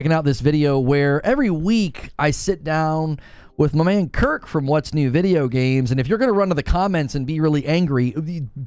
Checking out this video where every week I sit down with my man Kirk from What's New Video Games, and if you're going to run to the comments and be really angry,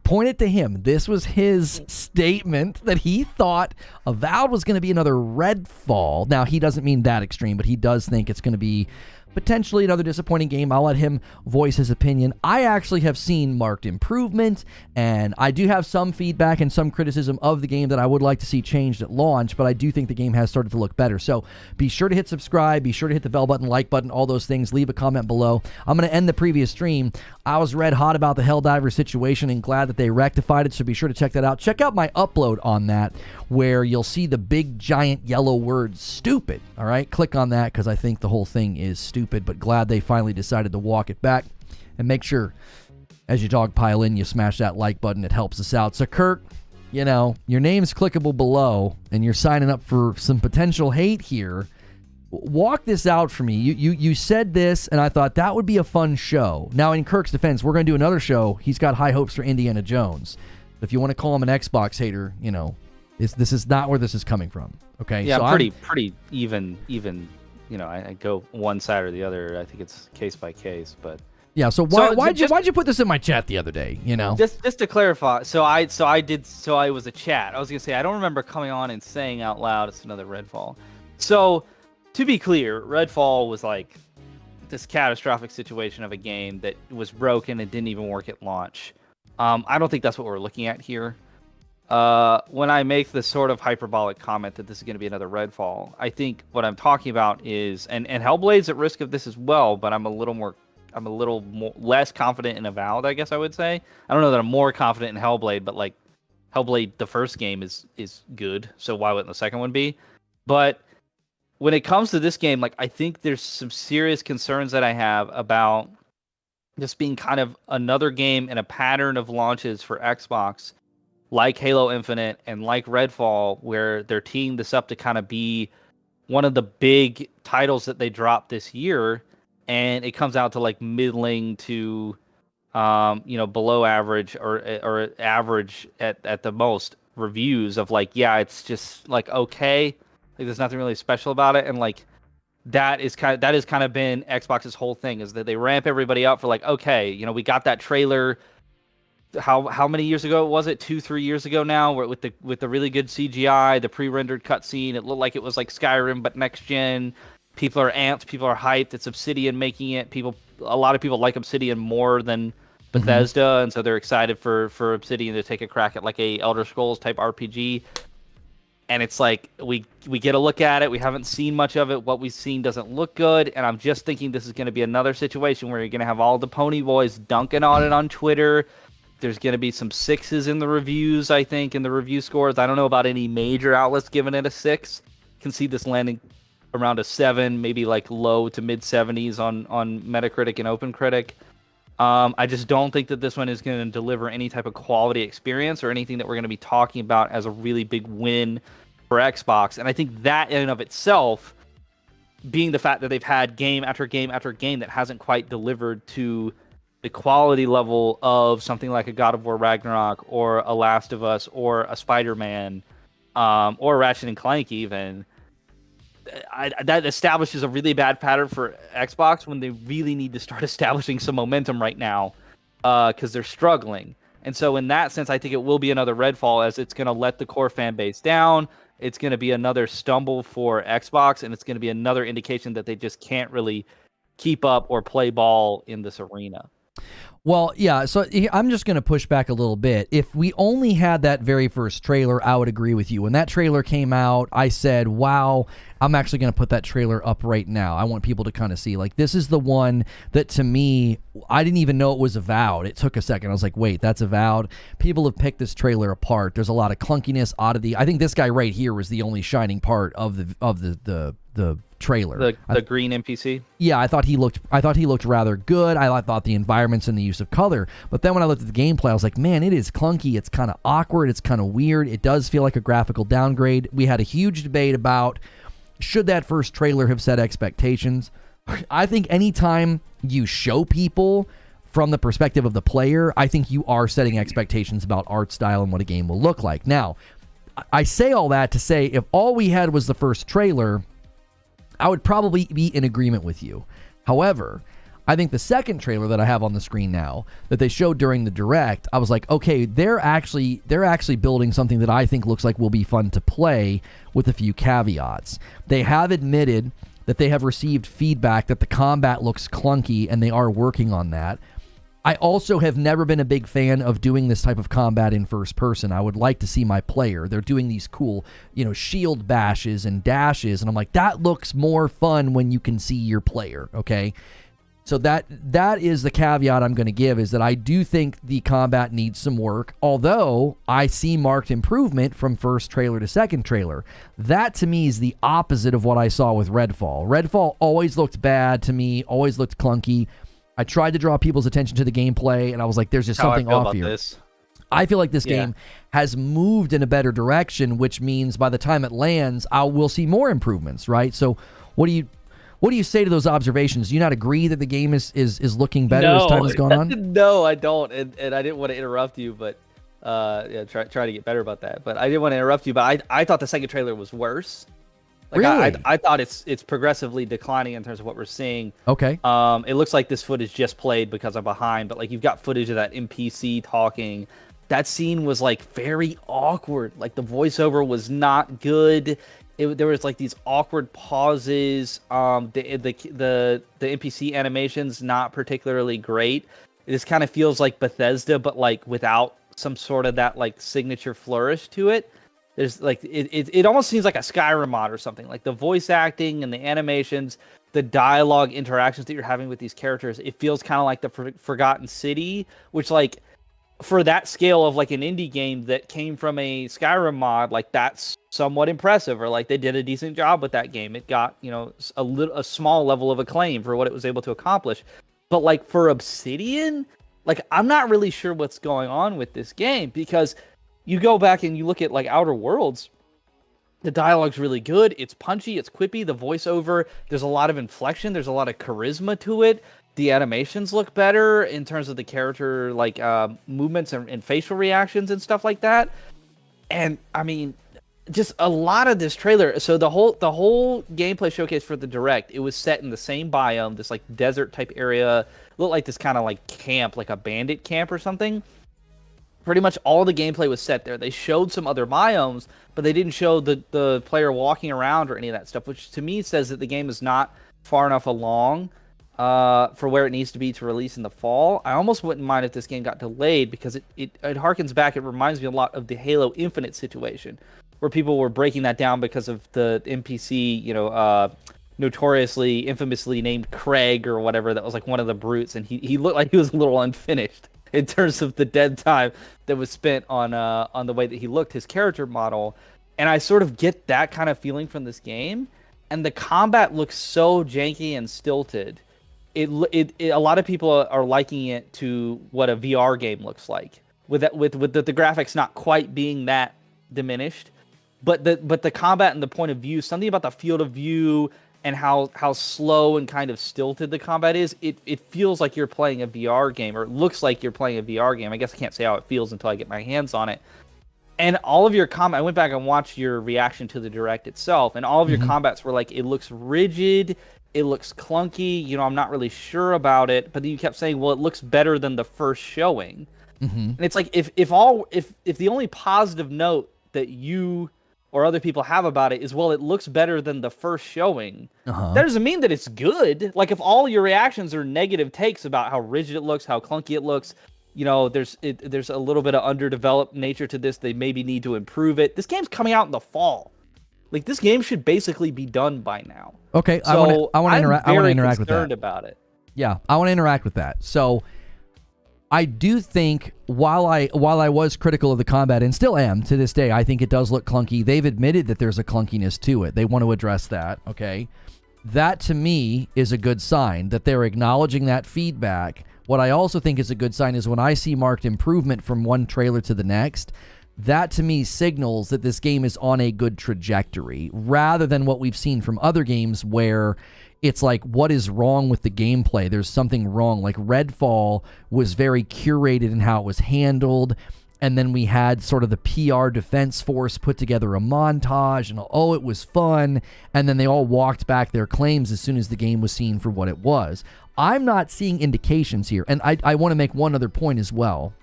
point it to him. This was his statement that he thought Avowed was going to be another Redfall. Now, he doesn't mean that extreme, but he does think it's going to be potentially another disappointing game. I'll let him voice his opinion. I actually have seen marked improvement, and I do have some feedback and some criticism of the game that I would like to see changed at launch, but I do think the game has started to look better. So be sure to hit subscribe, be sure to hit the bell button, like button, all those things. Leave a comment below. I'm going to end the previous stream. I was red hot about the Helldiver situation and glad that they rectified it, so be sure to check that out. Check out my upload on that where you'll see the big giant yellow word stupid. All right, click on that because I think the whole thing is stupid, but glad they finally decided to walk it back. And make sure as you dog pile in, you smash that like button. It helps us out. So Kirk, you know, your name's clickable below and you're signing up for some potential hate here. Walk this out for me. You said this, and I thought that would be a fun show. Now, in Kirk's defense, we're going to do another show. He's got high hopes for Indiana Jones. If you want to call him an Xbox hater, you know, this is not where this is coming from. Okay? Yeah, so pretty even. You know, I go one side or the other. I think it's case by case, but yeah. So why'd you put this in my chat the other day? You know, just to clarify. So I was a chat. I was gonna say I don't remember coming on and saying out loud it's another Redfall. So to be clear, Redfall was like this catastrophic situation of a game that was broken and didn't even work at launch. I don't think that's what we're looking at here. When I make this sort of hyperbolic comment that this is going to be another Redfall, I think what I'm talking about is, and Hellblade's at risk of this as well, but I'm a little less confident in Avowed, I guess I would say. I don't know that I'm more confident in Hellblade, but like Hellblade, the first game is good, so why wouldn't the second one be? But when it comes to this game, like I think there's some serious concerns that I have about this being kind of another game in a pattern of launches for Xbox, like Halo Infinite and like Redfall, where they're teeing this up to kind of be one of the big titles that they dropped this year, and it comes out to like middling to, below average or average at the most reviews of like, yeah, it's just like okay, like there's nothing really special about it, and like that has kind of been Xbox's whole thing, is that they ramp everybody up for like, okay, you know, we got that trailer. How many years ago was it? 2-3 years ago now, where with the really good CGI, the pre-rendered cutscene, it looked like it was like Skyrim but next gen. People are amped, people are hyped. It's Obsidian making it. A lot of people like Obsidian more than Bethesda, and so they're excited for Obsidian to take a crack at like a Elder Scrolls type RPG. And it's like we get a look at it. We haven't seen much of it. What we've seen doesn't look good, and I'm just thinking this is going to be another situation where you're going to have all the pony boys dunking on it on Twitter. There's going to be some 6s in the reviews, I think, in the review scores. I don't know about any major outlets giving it a 6. Can see this landing around a 7, maybe like low to mid 70s on Metacritic and OpenCritic. I just don't think that this one is going to deliver any type of quality experience or anything that we're going to be talking about as a really big win for Xbox. And I think that in and of itself, being the fact that they've had game after game after game that hasn't quite delivered to the quality level of something like a God of War Ragnarok or a Last of Us or a Spider-Man or Ratchet and Clank even, that establishes a really bad pattern for Xbox when they really need to start establishing some momentum right now because they're struggling. And so in that sense, I think it will be another Redfall, as it's going to let the core fan base down. It's going to be another stumble for Xbox, and it's going to be another indication that they just can't really keep up or play ball in this arena. Well, yeah, so I'm just going to push back a little bit. If we only had that very first trailer, I would agree with you. When that trailer came out, I said, wow, I'm actually going to put that trailer up right now. I want people to kind of see, like, this is the one that, to me, I didn't even know it was Avowed. It took a second. I was like, wait, that's Avowed? People have picked this trailer apart. There's a lot of clunkiness, oddity. I think this guy right here was the only shining part of the trailer. The green NPC? Yeah, I thought he looked rather good. I thought the environments and the use of color. But then when I looked at the gameplay, I was like, man, it is clunky. It's kind of awkward. It's kind of weird. It does feel like a graphical downgrade. We had a huge debate about, should that first trailer have set expectations? I think anytime you show people from the perspective of the player, I think you are setting expectations about art style and what a game will look like. Now, I say all that to say, if all we had was the first trailer, I would probably be in agreement with you. However, I think the second trailer that I have on the screen now that they showed during the direct, I was like, okay, they're actually building something that I think looks like will be fun to play with a few caveats. They have admitted that they have received feedback that the combat looks clunky and they are working on that. I also have never been a big fan of doing this type of combat in first person. I would like to see my player. They're doing these cool, shield bashes and dashes, and I'm like, that looks more fun when you can see your player, okay? So that is the caveat I'm going to give, is that I do think the combat needs some work, although I see marked improvement from first trailer to second trailer. That, to me, is the opposite of what I saw with Redfall. Redfall always looked bad to me, always looked clunky. I tried to draw people's attention to the gameplay, and I was like, there's just something off here. I feel like this game has moved in a better direction, which means by the time it lands, we'll see more improvements, right? So what do you say to those observations? Do you not agree that the game is looking better as time has gone on? No, I don't, and I didn't want to interrupt you, but try to get better about that. But I didn't want to interrupt you, but I thought the second trailer was worse. Like, really? I thought it's progressively declining in terms of what we're seeing. Okay. It looks like this footage just played because I'm behind, but like you've got footage of that NPC talking. That scene was like very awkward. Like the voiceover was not good. There was like these awkward pauses. The NPC animations not particularly great. It just kind of feels like Bethesda, but like without some sort of that like signature flourish to it. There's like it almost seems like a Skyrim mod or something. Like the voice acting and the animations, the dialogue interactions that you're having with these characters, it feels kind of like the Forgotten City, which like for that scale of like an indie game that came from a Skyrim mod, like that's somewhat impressive, or like they did a decent job with that game. It got, a small level of acclaim for what it was able to accomplish. But like for Obsidian, like I'm not really sure what's going on with this game, because you go back and you look at like Outer Worlds, the dialogue's really good. It's punchy, it's quippy, the voiceover, there's a lot of inflection, there's a lot of charisma to it. The animations look better in terms of the character, like movements and facial reactions and stuff like that. And I mean, just a lot of this trailer. So the whole gameplay showcase for the direct, it was set in the same biome, this like desert type area. Looked like this kind of like camp, like a bandit camp or something. Pretty much all the gameplay was set there. They showed some other biomes, but they didn't show the player walking around or any of that stuff, which to me says that the game is not far enough along for where it needs to be to release in the fall. I almost wouldn't mind if this game got delayed, because it harkens back. It reminds me a lot of the Halo Infinite situation, where people were breaking that down because of the NPC, notoriously, infamously named Craig or whatever, that was like one of the brutes, and he looked like he was a little unfinished in terms of the dead time that was spent on the way that he looked, his character model. And I sort of get that kind of feeling from this game. And the combat looks so janky and stilted. A lot of people are liking it to what a VR game looks like, with the graphics not quite being that diminished, but the combat and the point of view, something about the field of view and how slow and kind of stilted the combat is. It feels like you're playing a VR game, or it looks like you're playing a VR game. I guess I can't say how it feels until I get my hands on it. And all of your I went back and watched your reaction to the direct itself, and all of your combats were like, it looks rigid, it looks clunky, I'm not really sure about it. But then you kept saying, well, it looks better than the first showing. And it's like, if the only positive note that you or other people have about it is, well, it looks better than the first showing, that doesn't mean that it's good. Like, if all your reactions are negative takes about how rigid it looks, how clunky it looks, there's a little bit of underdeveloped nature to this, they maybe need to improve it. This game's coming out in the fall. Like, this game should basically be done by now. Okay, so I want to interact with that. About it. Yeah, I want to interact with that. So I do think, while I was critical of the combat, and still am to this day, I think it does look clunky. They've admitted that there's a clunkiness to it. They want to address that, okay? That, to me, is a good sign that they're acknowledging that feedback. What I also think is a good sign is when I see marked improvement from one trailer to the next, that to me signals that this game is on a good trajectory, rather than what we've seen from other games where it's like, what is wrong with the gameplay? There's something wrong. Like Redfall was very curated in how it was handled. And then we had sort of the PR defense force put together a montage, and it was fun. And then they all walked back their claims as soon as the game was seen for what it was. I'm not seeing indications here. And I want to make one other point as well.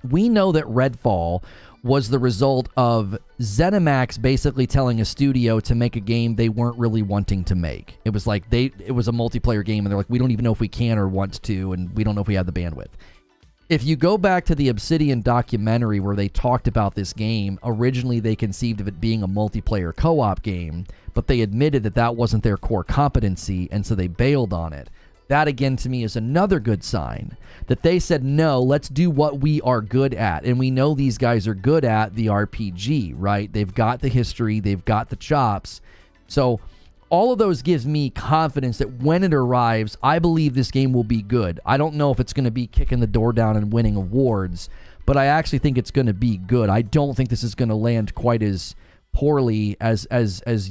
We know that Redfall was the result of ZeniMax basically telling a studio to make a game they weren't really wanting to make. It was like it was a multiplayer game, and they're like, we don't even know if we can or want to, and we don't know if we have the bandwidth. If you go back to the Obsidian documentary where they talked about this game, originally they conceived of it being a multiplayer co-op game, but they admitted that that wasn't their core competency, and so they bailed on it. That, again, to me is another good sign that they said, no, let's do what we are good at. And we know these guys are good at the RPG, right? They've got the history, they've got the chops. So all of those gives me confidence that when it arrives, I believe this game will be good. I don't know if it's going to be kicking the door down and winning awards, but I actually think it's going to be good. I don't think this is going to land quite as poorly as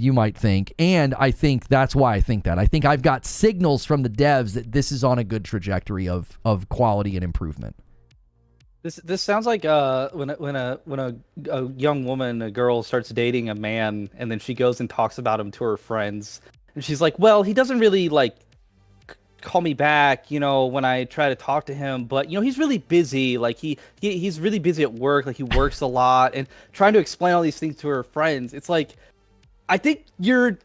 you might think, and I think that's why I think that. I think I've got signals from the devs that this is on a good trajectory of quality and improvement. This sounds like when a young woman, a girl, starts dating a man, and then she goes and talks about him to her friends, and she's like, well, he doesn't really like call me back, when I try to talk to him, but he's really busy. Like he's really busy at work. Like he works a lot, and trying to explain all these things to her friends. It's like, I think you're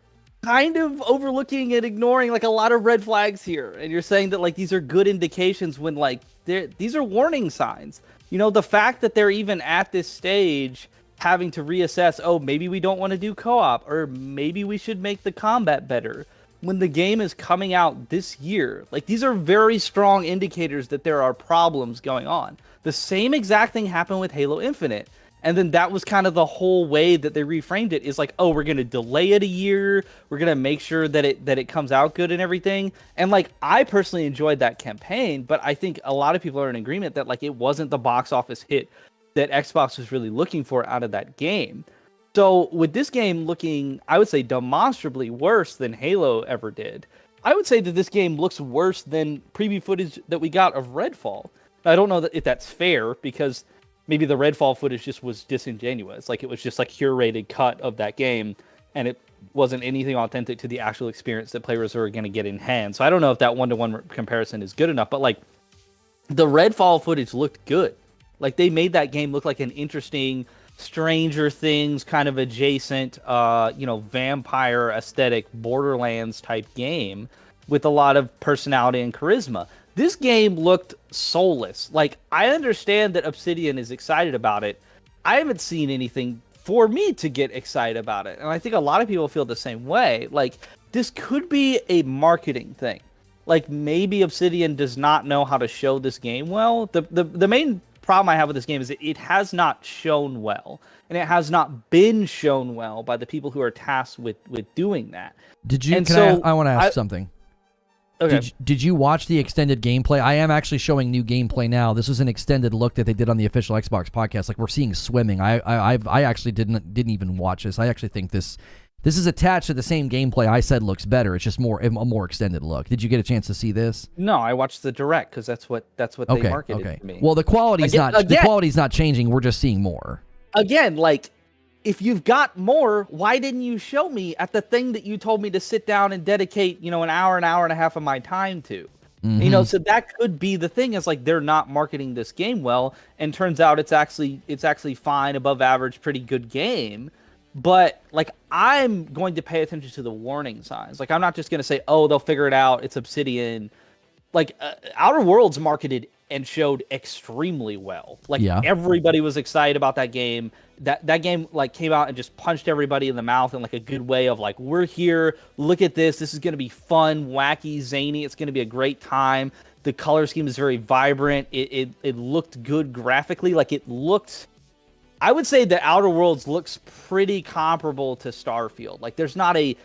kind of overlooking and ignoring like a lot of red flags here, and you're saying that like these are good indications when like these are warning signs. The fact that they're even at this stage having to reassess, maybe we don't want to do co-op, or maybe we should make the combat better when the game is coming out this year. Like, these are very strong indicators that there are problems going on. The same exact thing happened with Halo Infinite. And then that was kind of the whole way that they reframed it, is like, we're going to delay it a year. We're going to make sure that it comes out good and everything. And like, I personally enjoyed that campaign, but I think a lot of people are in agreement that like it wasn't the box office hit that Xbox was really looking for out of that game. So with this game looking, I would say, demonstrably worse than Halo ever did, I would say that this game looks worse than preview footage that we got of Redfall. I don't know if that's fair, because maybe the Redfall footage just was disingenuous. Like, it was just like curated cut of that game, and it wasn't anything authentic to the actual experience that players are going to get in hand. So I don't know if that one-to-one comparison is good enough, but like, the Redfall footage looked good. Like, they made that game look like an interesting Stranger Things kind of adjacent, vampire aesthetic, Borderlands type game with a lot of personality and charisma. This game looked soulless. Like, I understand that Obsidian is excited about it. I haven't seen anything for me to get excited about it. And I think a lot of people feel the same way. Like, this could be a marketing thing. Like, maybe Obsidian does not know how to show this game well. The main problem I have with this game is it has not shown well, and it has not been shown well by the people who are tasked with doing that. Did you? I want to ask something. Okay. Did you watch the extended gameplay? I am actually showing new gameplay now. This was an extended look that they did on the official Xbox podcast. Like, we're seeing swimming. I actually didn't even watch this. I actually think this is attached to the same gameplay I said looks better. It's just a more extended look. Did you get a chance to see this? No, I watched the direct, because that's what they marketed to me. Well, the quality's not changing. We're just seeing more. Again, like, if you've got more, why didn't you show me at the thing that you told me to sit down and dedicate, an hour and a half of my time to? Mm-hmm. So that could be the thing, is like, they're not marketing this game well, and turns out it's actually fine, above average, pretty good game. But like, I'm going to pay attention to the warning signs. Like, I'm not just going to say, they'll figure it out, it's Obsidian. Like, Outer Worlds marketed and showed extremely well. Like, everybody was excited about that game. That game like came out and just punched everybody in the mouth in like a good way of like, we're here, look at this is going to be fun, wacky, zany, it's going to be a great time. The color scheme is very vibrant. It looked good graphically. Like, it looked, I would say the Outer Worlds looks pretty comparable to Starfield. Like, there's not a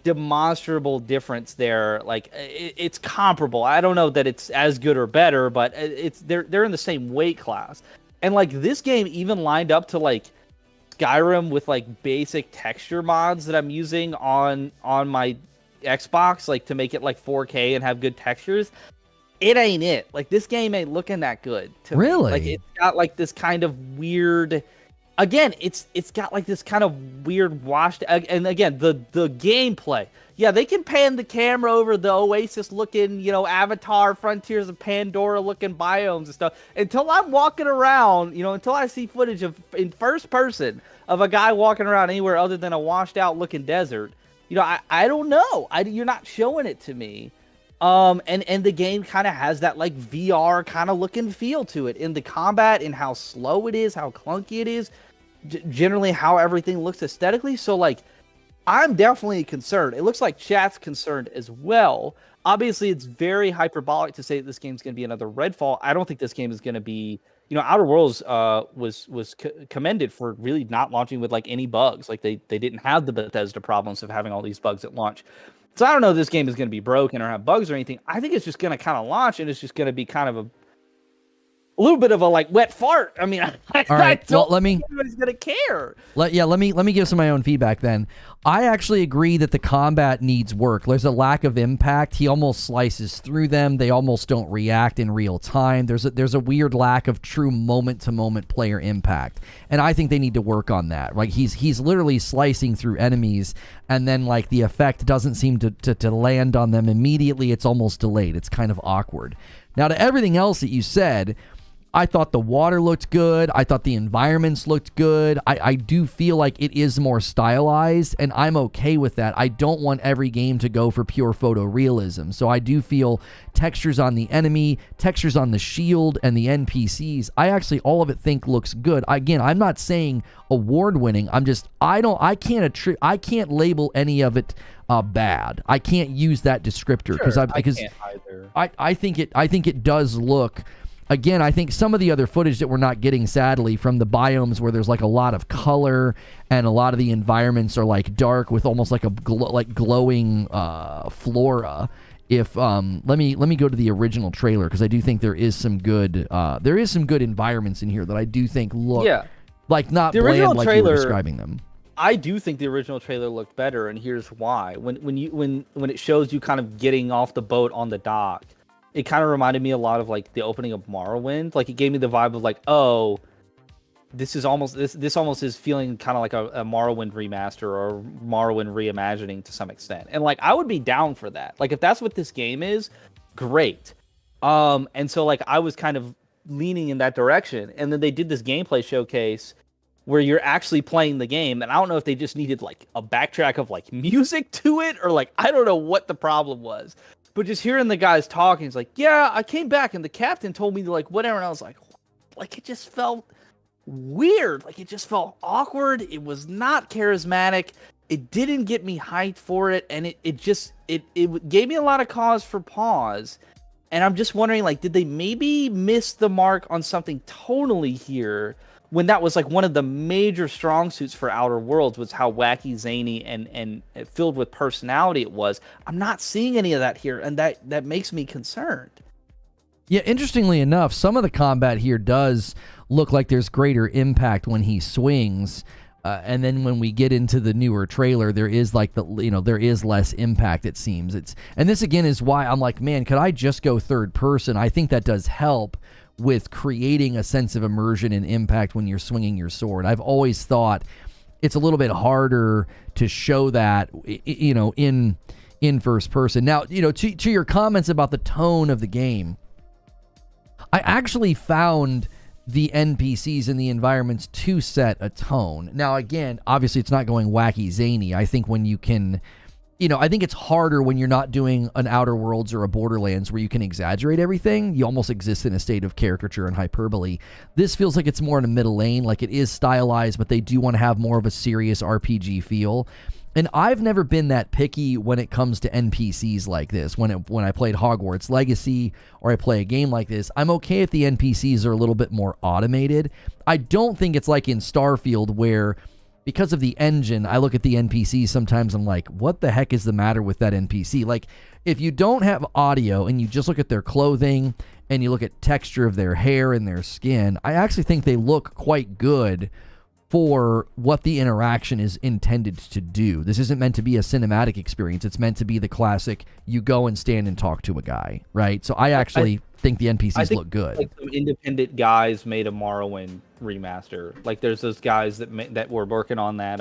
demonstrable difference there. Like, it's comparable. I don't know that it's as good or better, but they're in the same weight class. And like, this game even lined up to like Skyrim with like basic texture mods that I'm using on my Xbox, like to make it like 4K and have good textures. it ain't it. Like, this game ain't looking that good to me. Really? Like, it's got like this kind of weird. Again, it's got like this kind of weird washed. And again, the gameplay. Yeah, they can pan the camera over the Oasis looking, Avatar, Frontiers of Pandora looking biomes and stuff. Until I'm walking around, until I see footage of in first person of a guy walking around anywhere other than a washed out looking desert. I don't know. You're not showing it to me. And the game kind of has that like VR kind of look and feel to it in the combat, and how slow it is, how clunky it is, generally how everything looks aesthetically. So like, I'm definitely concerned. It looks like chat's concerned as well. Obviously, it's very hyperbolic to say that this game's going to be another Redfall. I don't think this game is going to be. Outer Worlds was commended for really not launching with like any bugs. Like they didn't have the Bethesda problems of having all these bugs at launch. So I don't know if this game is going to be broken or have bugs or anything. I think it's just going to kind of launch, and it's just going to be kind of a little bit of a like wet fart. I mean, I don't think anybody's going to care. Let me give some of my own feedback then. I actually agree that the combat needs work. There's a lack of impact. He almost slices through them. They almost don't react in real time. There's a weird lack of true moment-to-moment player impact. And I think they need to work on that. Like he's literally slicing through enemies, and then like the effect doesn't seem to land on them immediately. It's almost delayed. It's kind of awkward. Now, to everything else that you said, I thought the water looked good. I thought the environments looked good. I do feel like it is more stylized, and I'm okay with that. I don't want every game to go for pure photorealism. So I do feel textures on the enemy, textures on the shield, and the NPCs, I actually all of it think looks good. Again, I'm not saying award-winning. I can't label any of it bad. I can't use that descriptor because I think it does look. Again, I think some of the other footage that we're not getting, sadly, from the biomes where there's like a lot of color and a lot of the environments are like dark with almost like a glowing flora. Let me go to the original trailer, because I do think there is some good environments in here that I do think look like not the bland like you were describing them. I do think the original trailer looked better, and here's why. When it shows you kind of getting off the boat on the dock, it kind of reminded me a lot of like the opening of Morrowind. Like it gave me the vibe of like, oh, this almost is feeling kind of like a Morrowind remaster or Morrowind reimagining to some extent. And like I would be down for that. Like if that's what this game is, great. And so like I was kind of leaning in that direction. And then they did this gameplay showcase where you're actually playing the game, and I don't know if they just needed like a backtrack of like music to it, or like I don't know what the problem was. But just hearing the guys talking, it's like, yeah, I came back and the captain told me to like whatever, and I was like it just felt weird. Like it just felt awkward. It was not charismatic. It didn't get me hyped for it, and it gave me a lot of cause for pause. And I'm just wondering, like, did they maybe miss the mark on something tonally here, when that was like one of the major strong suits for Outer Worlds, was how wacky, zany, and filled with personality it was. I'm not seeing any of that here, and that makes me concerned. Yeah, interestingly enough, some of the combat here does look like there's greater impact when he swings, and then when we get into the newer trailer, there is like there is less impact, it seems. And this again is why I'm like, man, could I just go third person? I think that does help with creating a sense of immersion and impact when you're swinging your sword. I've always thought it's a little bit harder to show that, in first person. Now, to your comments about the tone of the game, I actually found the NPCs and the environments to set a tone. Now, again, obviously it's not going wacky zany. I think when you can, I think it's harder when you're not doing an Outer Worlds or a Borderlands where you can exaggerate everything. You almost exist in a state of caricature and hyperbole. This feels like it's more in a middle lane, like it is stylized, but they do want to have more of a serious RPG feel. And I've never been that picky when it comes to NPCs like this. When I played Hogwarts Legacy or I play a game like this, I'm okay if the NPCs are a little bit more automated. I don't think it's like in Starfield where, because of the engine, I look at the NPCs sometimes, I'm like, what the heck is the matter with that NPC? Like, if you don't have audio and you just look at their clothing and you look at texture of their hair and their skin, I actually think they look quite good for what the interaction is intended to do. This isn't meant to be a cinematic experience. It's meant to be the classic, you go and stand and talk to a guy, right? So I actually think the NPCs look good. Like some independent guys made a Morrowind remaster. Like there's those guys that were working on that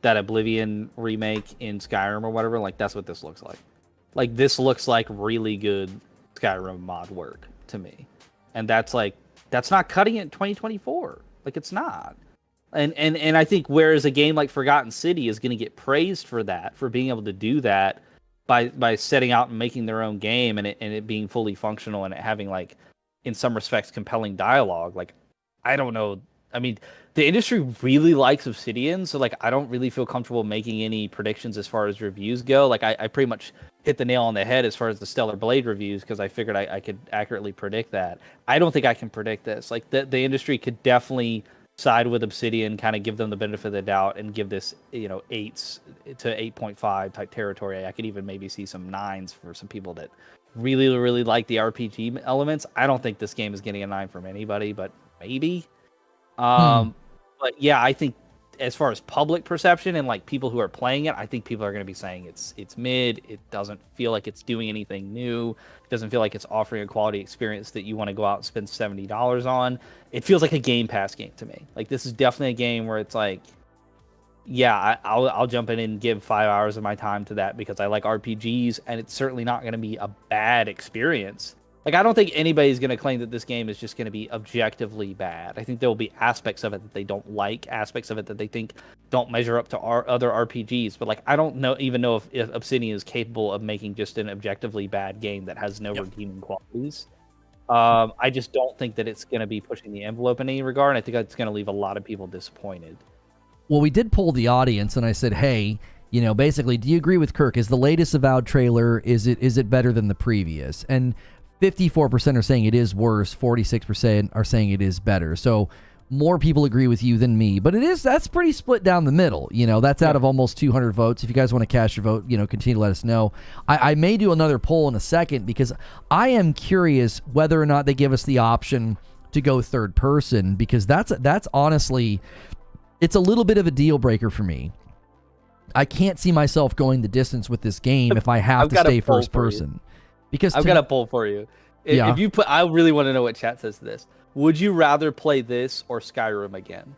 Oblivion remake in Skyrim or whatever. Like that's what this looks like. Like this looks like really good Skyrim mod work to me. And that's not cutting it in 2024. Like it's not. And I think whereas a game like Forgotten City is going to get praised for that, for being able to do that by setting out and making their own game and it being fully functional and it having like in some respects compelling dialogue. Like I don't know. I mean, the industry really likes Obsidian, so like I don't really feel comfortable making any predictions as far as reviews go. Like I pretty much hit the nail on the head as far as the Stellar Blade reviews because I figured I could accurately predict that. I don't think I can predict this. Like the industry could definitely side with Obsidian, kind of give them the benefit of the doubt and give this 8s to 8.5 type territory. I could even maybe see some 9s for some people that really, really like the RPG elements. I don't think this game is getting a 9 from anybody, but maybe. But yeah, I think as far as public perception and like people who are playing it, I think people are going to be saying it's mid. It doesn't feel like it's doing anything new. It doesn't feel like it's offering a quality experience that you want to go out and spend $70 on. It feels like a Game Pass game to me. Like this is definitely a game where it's like, yeah, I'll jump in and give 5 hours of my time to that because I like RPGs, and it's certainly not going to be a bad experience. Like, I don't think anybody's going to claim that this game is just going to be objectively bad. I think there will be aspects of it that they don't like, aspects of it that they think don't measure up to our other RPGs. But, like, I don't even know if Obsidian is capable of making just an objectively bad game that has no redeeming qualities. I just don't think that it's going to be pushing the envelope in any regard, and I think it's going to leave a lot of people disappointed. Well, we did poll the audience, and I said, hey, basically, do you agree with Kirk? Is the latest Avowed trailer, is it better than the previous? And 54% are saying it is worse. 46% are saying it is better. So more people agree with you than me, but that's pretty split down the middle. That's out of almost 200 votes. If you guys want to cast your vote, continue to let us know. I may do another poll in a second because I am curious whether or not they give us the option to go third person, because that's honestly, it's a little bit of a deal breaker for me. I can't see myself going the distance with this game if I have to stay first person. Because I've got a poll for you. If you I really want to know what chat says to this. Would you rather play this or Skyrim again?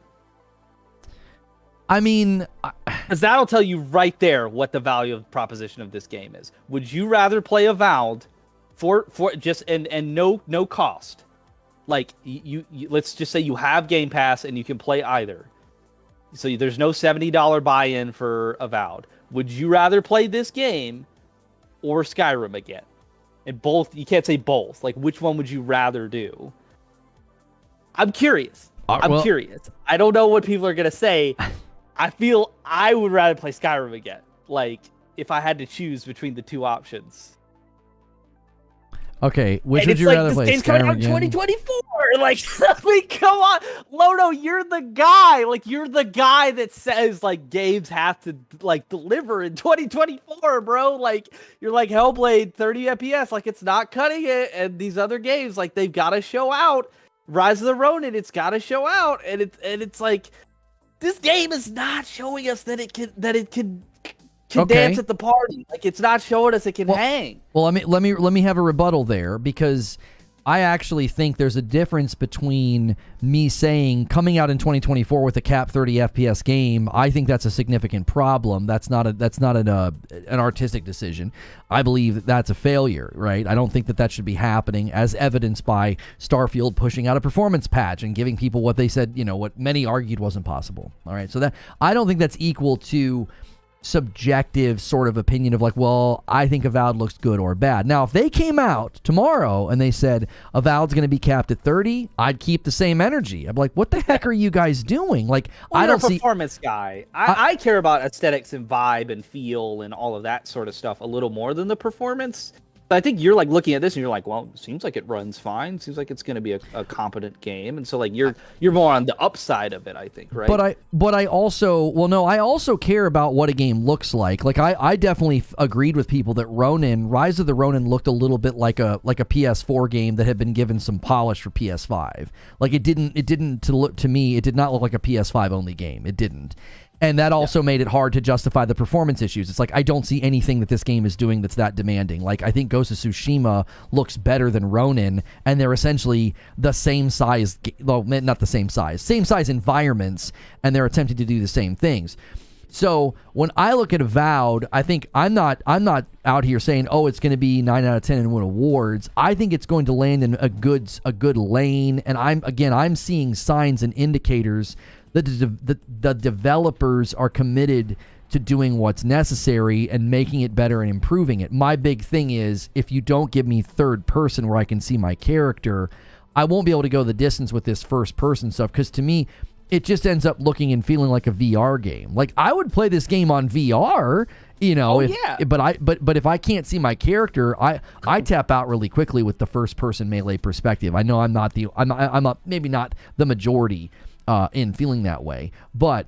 I mean, because that'll tell you right there what the value of proposition of this game is. Would you rather play Avowed for just and no cost? Like you let's just say you have Game Pass and you can play either. So there's no $70 buy-in for Avowed. Would you rather play this game or Skyrim again? And both, you can't say both. Like, which one would you rather do? I'm curious. I'm curious. I don't know what people are going to say. I feel I would rather play Skyrim again. Like, if I had to choose between the two options. Okay, which would you rather play? This game's coming out in 2024. Like, I mean, come on, Lono, you're the guy. Like, you're the guy that says like games have to like deliver in 2024, bro. Like, you're like Hellblade 30 FPS. Like, it's not cutting it, and these other games like they've got to show out. Rise of the Ronin, it's got to show out, and it's like this game is not showing us that it can dance at the party. Like, it's not showing us it can hang. Well, let me have a rebuttal there, because I actually think there's a difference between me saying coming out in 2024 with a cap 30 FPS game. I think that's a significant problem. That's not an artistic decision. I believe that's a failure, right? I don't think that should be happening, as evidenced by Starfield pushing out a performance patch and giving people what they said, what many argued wasn't possible. All right, so that I don't think that's equal to subjective sort of opinion of like, well, I think Avowed looks good or bad. Now, if they came out tomorrow and they said Avowed's going to be capped at 30, I'd keep the same energy. I'm like, what the heck are you guys doing? Like, I don't see. Performance guy. I care about aesthetics and vibe and feel and all of that sort of stuff a little more than the performance. I think you're like looking at this and you're like, well, it seems like it runs fine. Seems like it's going to be a competent game. And so like you're more on the upside of it, I think, right? But I also, well, no, I also care about what a game looks like. Like I definitely agreed with people that Rise of the Ronin looked a little bit like a PS4 game that had been given some polish for PS5. Like it didn't to me, it did not look like a PS5 only game. It didn't. And that also made it hard to justify the performance issues. It's like, I don't see anything that this game is doing that's that demanding. Like, I think Ghost of Tsushima looks better than Ronin, and they're essentially the same size, well, not the same size environments, and they're attempting to do the same things. So when I look at Avowed, I think I'm not out here saying, oh, it's going to be 9 out of 10 and win awards. I think it's going to land in a good lane, and I'm seeing signs and indicators that the developers are committed to doing what's necessary and making it better and improving it. My big thing is, if you don't give me third person where I can see my character, I won't be able to go the distance with this first person stuff, because to me, it just ends up looking and feeling like a VR game. Like, I would play this game on VR, you know, but if I can't see my character, I tap out really quickly with the first person melee perspective. I know I'm not maybe not the majority in feeling that way, but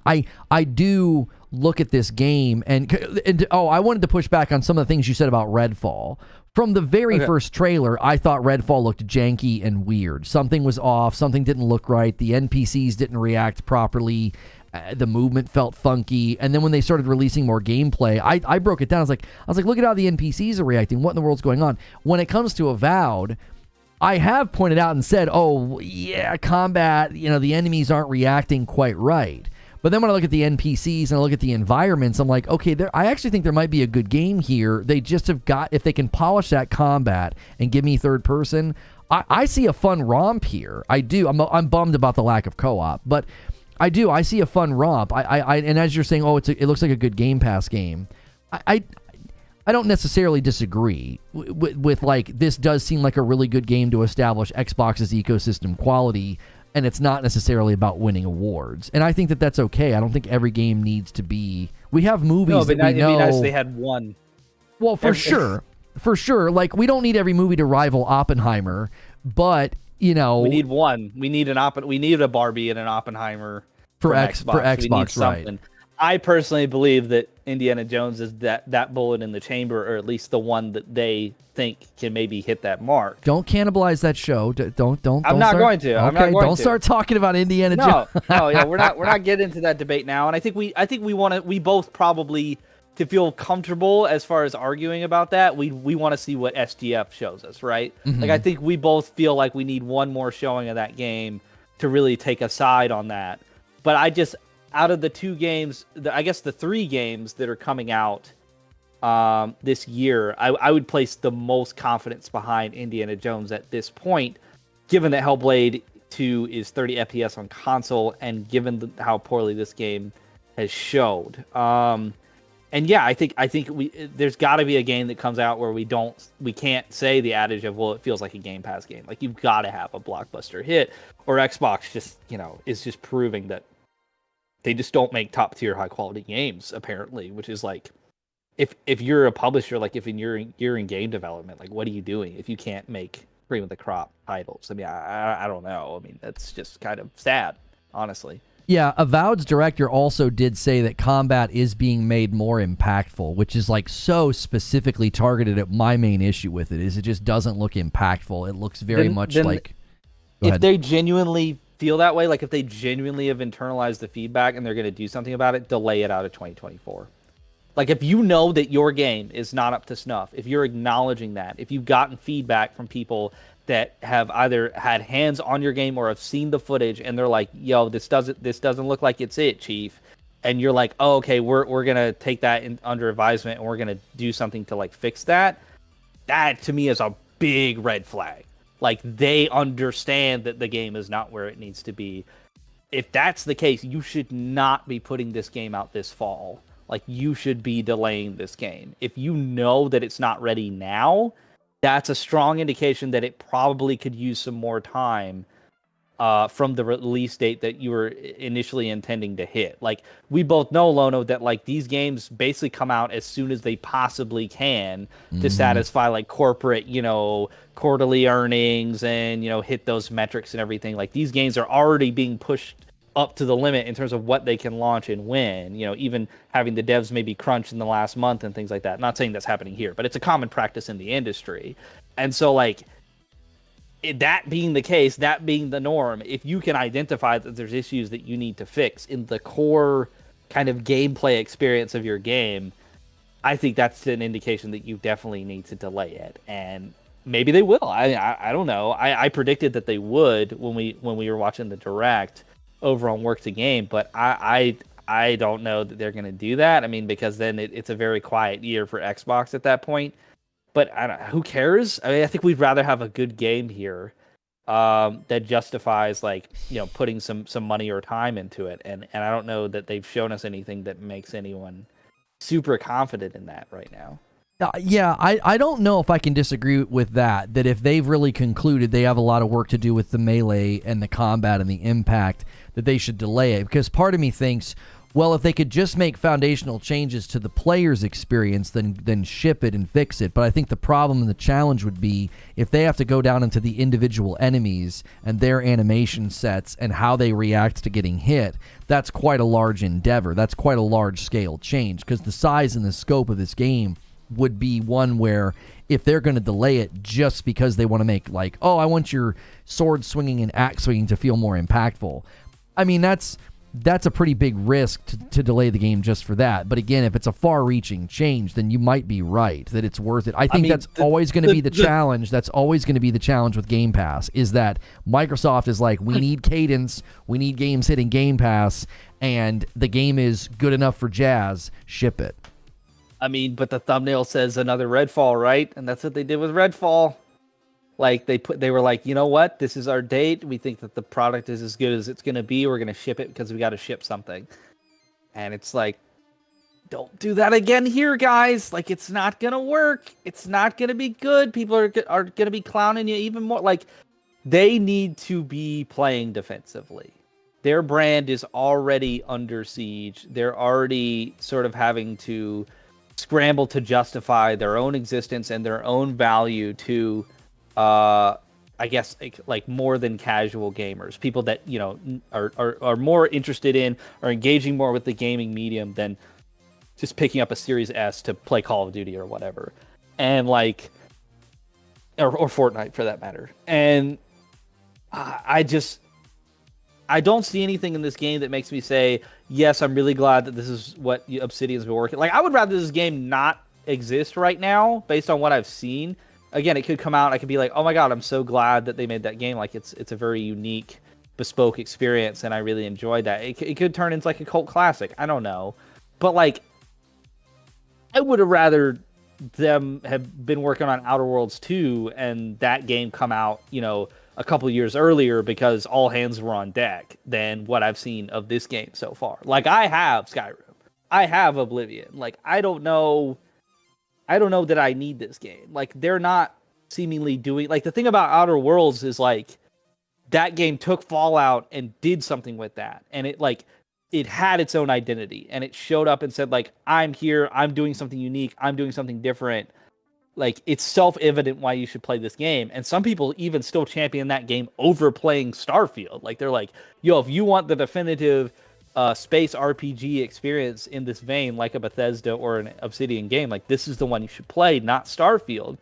I do look at this game and I wanted to push back on some of the things you said about Redfall. From the very first trailer, I thought Redfall looked janky and weird. Something was off, something didn't look right, the NPCs didn't react properly, the movement felt funky, and then when they started releasing more gameplay, I broke it down. I was like, look at how the NPCs are reacting, what in the world's going on? When it comes to Avowed, I have pointed out and said, oh, yeah, combat, you know, the enemies aren't reacting quite right. But then when I look at the NPCs and I look at the environments, I'm like, okay, I actually think there might be a good game here. They just have got, if they can polish that combat and give me third person, I see a fun romp here. I do. I'm bummed about the lack of co-op, but I see a fun romp. And as you're saying, oh, it looks like a good Game Pass game. I don't necessarily disagree with like, this does seem like a really good game to establish Xbox's ecosystem quality, and it's not necessarily about winning awards. And I think that that's okay. I don't think every game needs to be. We have movies that we know. It'd be nice if they had one. Well, for sure. Like, we don't need every movie to rival Oppenheimer, but you know, we need one. We need a Barbie and an Oppenheimer for Xbox, right? I personally believe that Indiana Jones is that bullet in the chamber, or at least the one that they think can maybe hit that mark. Don't cannibalize that show. Don't. I'm not going to. Okay, don't start talking about Indiana Jones. No, yeah, we're not getting into that debate now. And I think we both probably, to feel comfortable as far as arguing about that, we want to see what SGF shows us, right? Mm-hmm. Like, I think we both feel like we need one more showing of that game to really take a side on that. But out of the two games, I guess the three games that are coming out this year, I would place the most confidence behind Indiana Jones at this point, given that Hellblade 2 is 30 FPS on console, and given how poorly this game has showed. And yeah, I think there's got to be a game that comes out where we can't say the adage of, well, it feels like a Game Pass game. Like, you've got to have a blockbuster hit, or Xbox just, you know, is just proving that they just don't make top tier high quality games, apparently, which is like, if you're a publisher, like if you're in game development, like, what are you doing if you can't make cream of the crop titles? I mean, I don't know. I mean, that's just kind of sad, honestly. Yeah, Avowed's director also did say that combat is being made more impactful, which is like so specifically targeted at my main issue with it, is it just doesn't look impactful. It looks very much like... If they genuinely feel that way, like if they genuinely have internalized the feedback and they're going to do something about it, delay it out of 2024. Like, if you know that your game is not up to snuff, if you're acknowledging that, if you've gotten feedback from people that have either had hands on your game or have seen the footage and they're like, yo, this doesn't look like it's it, Chief, and you're like, oh, okay, we're gonna take that under advisement and we're gonna do something to like fix that to me is a big red flag. Like, they understand that the game is not where it needs to be. If that's the case, you should not be putting this game out this fall. Like, you should be delaying this game. If you know that it's not ready now, that's a strong indication that it probably could use some more time from the release date that you were initially intending to hit. Like, we both know, Lono, that like these games basically come out as soon as they possibly can to satisfy like corporate, quarterly earnings and, hit those metrics and everything. Like, these games are already being pushed up to the limit in terms of what they can launch and when, even having the devs maybe crunch in the last month and things like that. Not saying that's happening here, but it's a common practice in the industry. And so like, that being the case, that being the norm, if you can identify that there's issues that you need to fix in the core kind of gameplay experience of your game, I think that's an indication that you definitely need to delay it. And maybe they will. I don't know. I predicted that they would when we were watching the direct over on Work the Game, but I don't know that they're going to do that. I mean, because then it's a very quiet year for Xbox at that point. But who cares? I mean, I think we'd rather have a good game here that justifies like putting some money or time into it. And I don't know that they've shown us anything that makes anyone super confident in that right now. Yeah, I don't know if I can disagree with that. That if they've really concluded they have a lot of work to do with the melee and the combat and the impact, that they should delay it. Because part of me thinks, well, if they could just make foundational changes to the player's experience, then ship it and fix it. But I think the problem and the challenge would be if they have to go down into the individual enemies and their animation sets and how they react to getting hit. That's quite a large endeavor. That's quite a large-scale change, because the size and the scope of this game would be one where if they're going to delay it just because they want to make like, oh, I want your sword swinging and axe swinging to feel more impactful. I mean, that's a pretty big risk to delay the game just for that. But again, if it's a far-reaching change, then you might be right that it's worth it. I think that's always going to be the challenge. That's always going to be the challenge with Game Pass, is that Microsoft is like, we need cadence, we need games hitting Game Pass, and the game is good enough for Jazz, ship it. I mean, but the thumbnail says another Redfall, right? And that's what they did with Redfall. Like they were like, you know what? This is our date. We think that the product is as good as it's going to be. We're going to ship it because we got to ship something. And it's like, don't do that again here, guys. Like, it's not going to work. It's not going to be good. People are going to be clowning you even more. Like, they need to be playing defensively. Their brand is already under siege. They're already sort of having to scramble to justify their own existence and their own value to I guess like more than casual gamers, people that are more interested in or engaging more with the gaming medium than just picking up a Series S to play Call of Duty or whatever, and like or Fortnite for that matter. And I don't see anything in this game that makes me say, yes, I'm really glad that this is what Obsidian's been working. Like, I would rather this game not exist right now based on what I've seen. Again, it could come out, I could be like, oh my god, I'm so glad that they made that game. Like, it's a very unique, bespoke experience, and I really enjoyed that. It could turn into like a cult classic. I don't know. But like, I would have rather them have been working on Outer Worlds 2 and that game come out, a couple years earlier because all hands were on deck than what I've seen of this game so far. Like, I have Skyrim. I have Oblivion. Like, I don't know that I need this game. Like, they're not seemingly doing... Like, the thing about Outer Worlds is, like, that game took Fallout and did something with that. And it had its own identity. And it showed up and said, like, I'm here. I'm doing something unique. I'm doing something different. Like, it's self-evident why you should play this game. And some people even still champion that game over playing Starfield. Like, they're like, yo, if you want the definitive space RPG experience in this vein, like a Bethesda or an Obsidian game, like, this is the one you should play, not Starfield.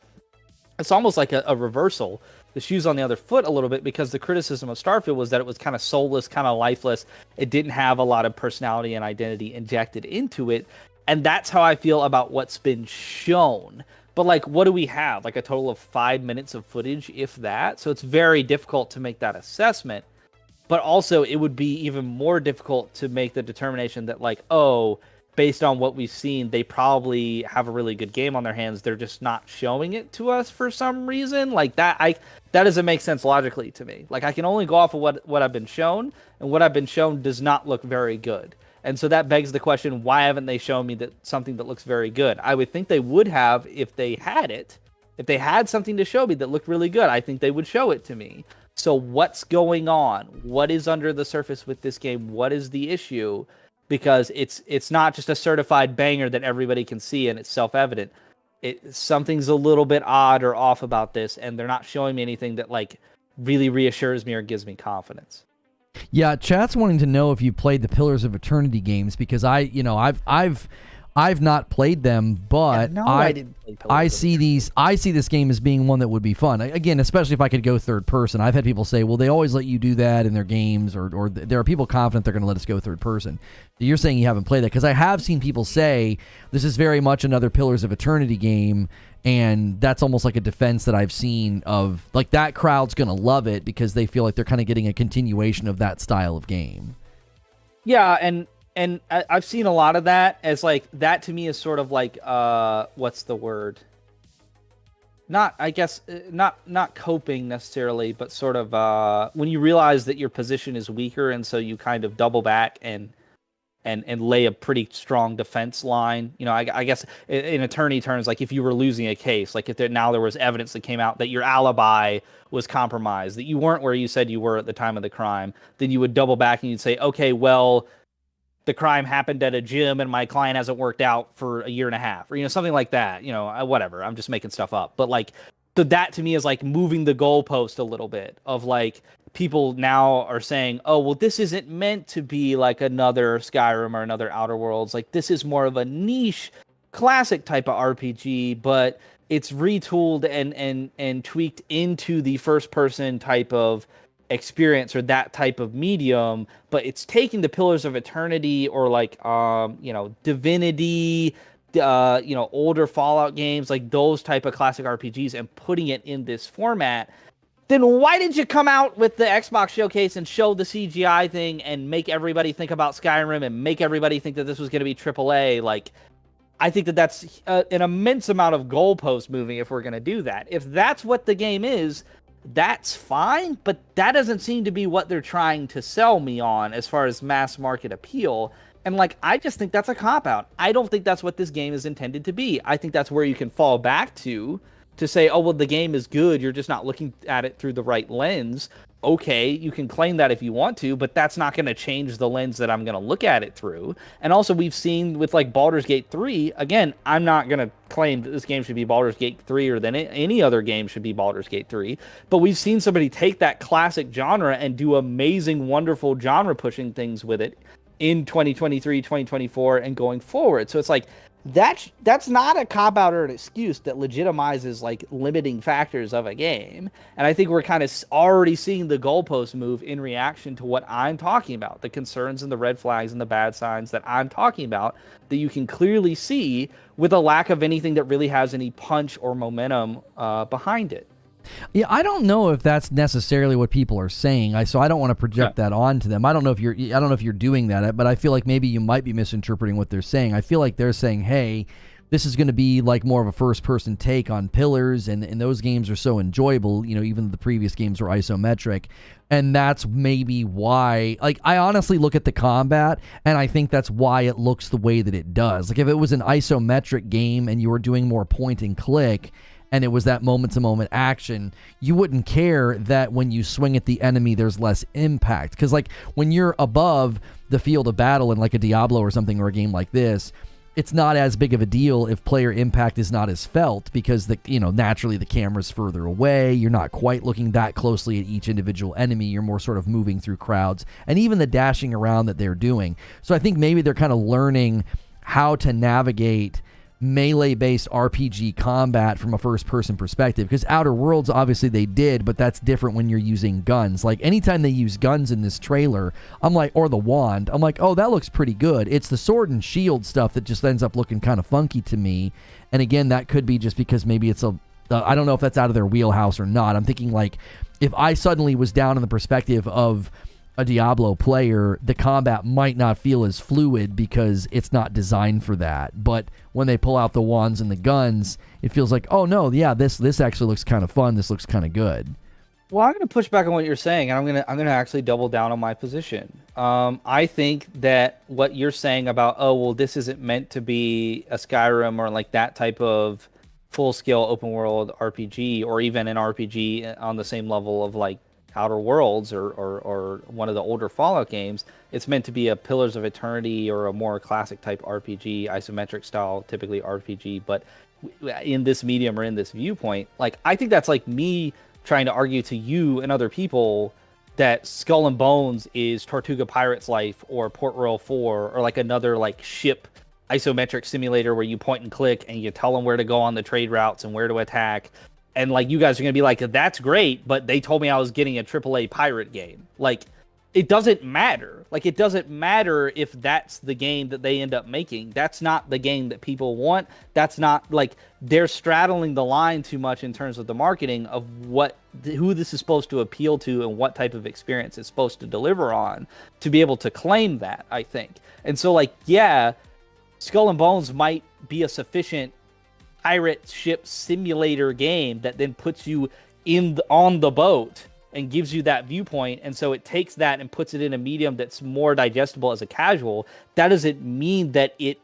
It's almost like a reversal. The shoe's on the other foot a little bit, because the criticism of Starfield was that it was kind of soulless, kind of lifeless. It didn't have a lot of personality and identity injected into it. And that's how I feel about what's been shown. But, like, what do we have? Like, a total of 5 minutes of footage, if that? So it's very difficult to make that assessment. But also, it would be even more difficult to make the determination that, like, oh, based on what we've seen, they probably have a really good game on their hands. They're just not showing it to us for some reason. Like, that doesn't make sense logically to me. Like, I can only go off of what I've been shown, and what I've been shown does not look very good. And so that begs the question, why haven't they shown me that something that looks very good? I would think they would have if they had it. If they had something to show me that looked really good, I think they would show it to me. So what's going on? What is under the surface with this game? What is the issue? Because it's not just a certified banger that everybody can see and it's self-evident. Something's a little bit odd or off about this, and they're not showing me anything that like really reassures me or gives me confidence. Yeah, chat's wanting to know if you played the Pillars of Eternity games, because I've not played them, but I didn't play Pillars of Eternity. I see this game as being one that would be fun. Again, especially if I could go third person. I've had people say, well, they always let you do that in their games, or there are people confident they're going to let us go third person. You're saying you haven't played that, because I have seen people say this is very much another Pillars of Eternity game, and that's almost like a defense that I've seen of, like, that crowd's going to love it because they feel like they're kind of getting a continuation of that style of game. Yeah, and I've seen a lot of that as like that to me is sort of like what's the word? Not I guess not coping necessarily, but sort of when you realize that your position is weaker, and so you kind of double back and lay a pretty strong defense line. You know, I guess in attorney terms, like if you were losing a case, like if there was evidence that came out that your alibi was compromised, that you weren't where you said you were at the time of the crime, then you would double back and you'd say, okay, well, the crime happened at a gym and my client hasn't worked out for a year and a half, or, you know, something like that, you know, whatever. I'm just making stuff up. But like, so that to me is like moving the goalpost a little bit of like, people now are saying, oh, well, this isn't meant to be like another Skyrim or another Outer Worlds. Like, this is more of a niche classic type of RPG, but it's retooled and tweaked into the first person type of experience or that type of medium, but it's taking the Pillars of Eternity or like you know, Divinity, you know, older Fallout games, like those type of classic RPGs, and putting it in this format. Then why did you come out with the Xbox showcase and show the CGI thing and make everybody think about Skyrim and make everybody think that this was going to be AAA? Like, I think that that's an immense amount of goalpost moving if we're going to do that. If that's what the game is, that's fine, but that doesn't seem to be what they're trying to sell me on as far as mass market appeal. And like, I just think that's a cop-out. I don't think that's what this game is intended to be. I think that's where you can fall back to say, oh, well, the game is good, you're just not looking at it through the right lens. Okay, you can claim that if you want to, but that's not going to change the lens that I'm going to look at it through. And also, we've seen with like Baldur's Gate 3, again, I'm not going to claim that this game should be Baldur's Gate 3 or that any other game should be Baldur's Gate 3, but we've seen somebody take that classic genre and do amazing, wonderful genre pushing things with it in 2023, 2024, and going forward. So it's like, that's not a cop-out or an excuse that legitimizes like limiting factors of a game. And I think we're kind of already seeing the goalpost move in reaction to what I'm talking about, the concerns and the red flags and the bad signs that I'm talking about, that you can clearly see with a lack of anything that really has any punch or momentum behind it. Yeah, I don't know if that's necessarily what people are saying. So I don't want to project that onto them. I don't know if you're doing that, but I feel like maybe you might be misinterpreting what they're saying. I feel like they're saying, hey, this is going to be like more of a first-person take on Pillars, and those games are so enjoyable. You know, even the previous games were isometric, and that's maybe why. Like, I honestly look at the combat, and I think that's why it looks the way that it does. Like, if it was an isometric game and you were doing more point and click, and it was that moment-to-moment action, you wouldn't care that when you swing at the enemy, there's less impact. Because, like, when you're above the field of battle in, like, a Diablo or something, or a game like this, it's not as big of a deal if player impact is not as felt, because, naturally the camera's further away. You're not quite looking that closely at each individual enemy. You're more sort of moving through crowds, and even the dashing around that they're doing. So I think maybe they're kind of learning how to navigate melee-based RPG combat from a first-person perspective, because Outer Worlds, obviously they did, but that's different when you're using guns. Like, anytime they use guns in this trailer, I'm like, or the wand, I'm like, oh, that looks pretty good. It's the sword and shield stuff that just ends up looking kind of funky to me. And again, that could be just because maybe it's I don't know if that's out of their wheelhouse or not. I'm thinking, like, if I suddenly was down in the perspective of a Diablo player, the combat might not feel as fluid because it's not designed for that. But when they pull out the wands and the guns, it feels like, oh no, yeah, this actually looks kind of fun. This looks kind of good. Well, I'm going to push back on what you're saying, and I'm going to actually double down on my position. I think that what you're saying about, oh, well, this isn't meant to be a Skyrim or like that type of full-scale open world RPG, or even an RPG on the same level of like Outer Worlds or one of the older Fallout games, it's meant to be a Pillars of Eternity or a more classic type RPG, isometric style, typically RPG. But in this medium or in this viewpoint, like I think that's like me trying to argue to you and other people that Skull and Bones is Tortuga Pirate's Life or Port Royal 4 or like another like ship isometric simulator where you point and click and you tell them where to go on the trade routes and where to attack. And like you guys are going to be like, that's great, but they told me I was getting a AAA pirate game. Like, it doesn't matter. Like, it doesn't matter if that's the game that they end up making. That's not the game that people want. That's not, like, they're straddling the line too much in terms of the marketing of who this is supposed to appeal to and what type of experience it's supposed to deliver on to be able to claim that, I think. And so, like, yeah, Skull and Bones might be a sufficient pirate ship simulator game that then puts you on the boat and gives you that viewpoint, and so it takes that and puts it in a medium that's more digestible as a casual. That doesn't mean that it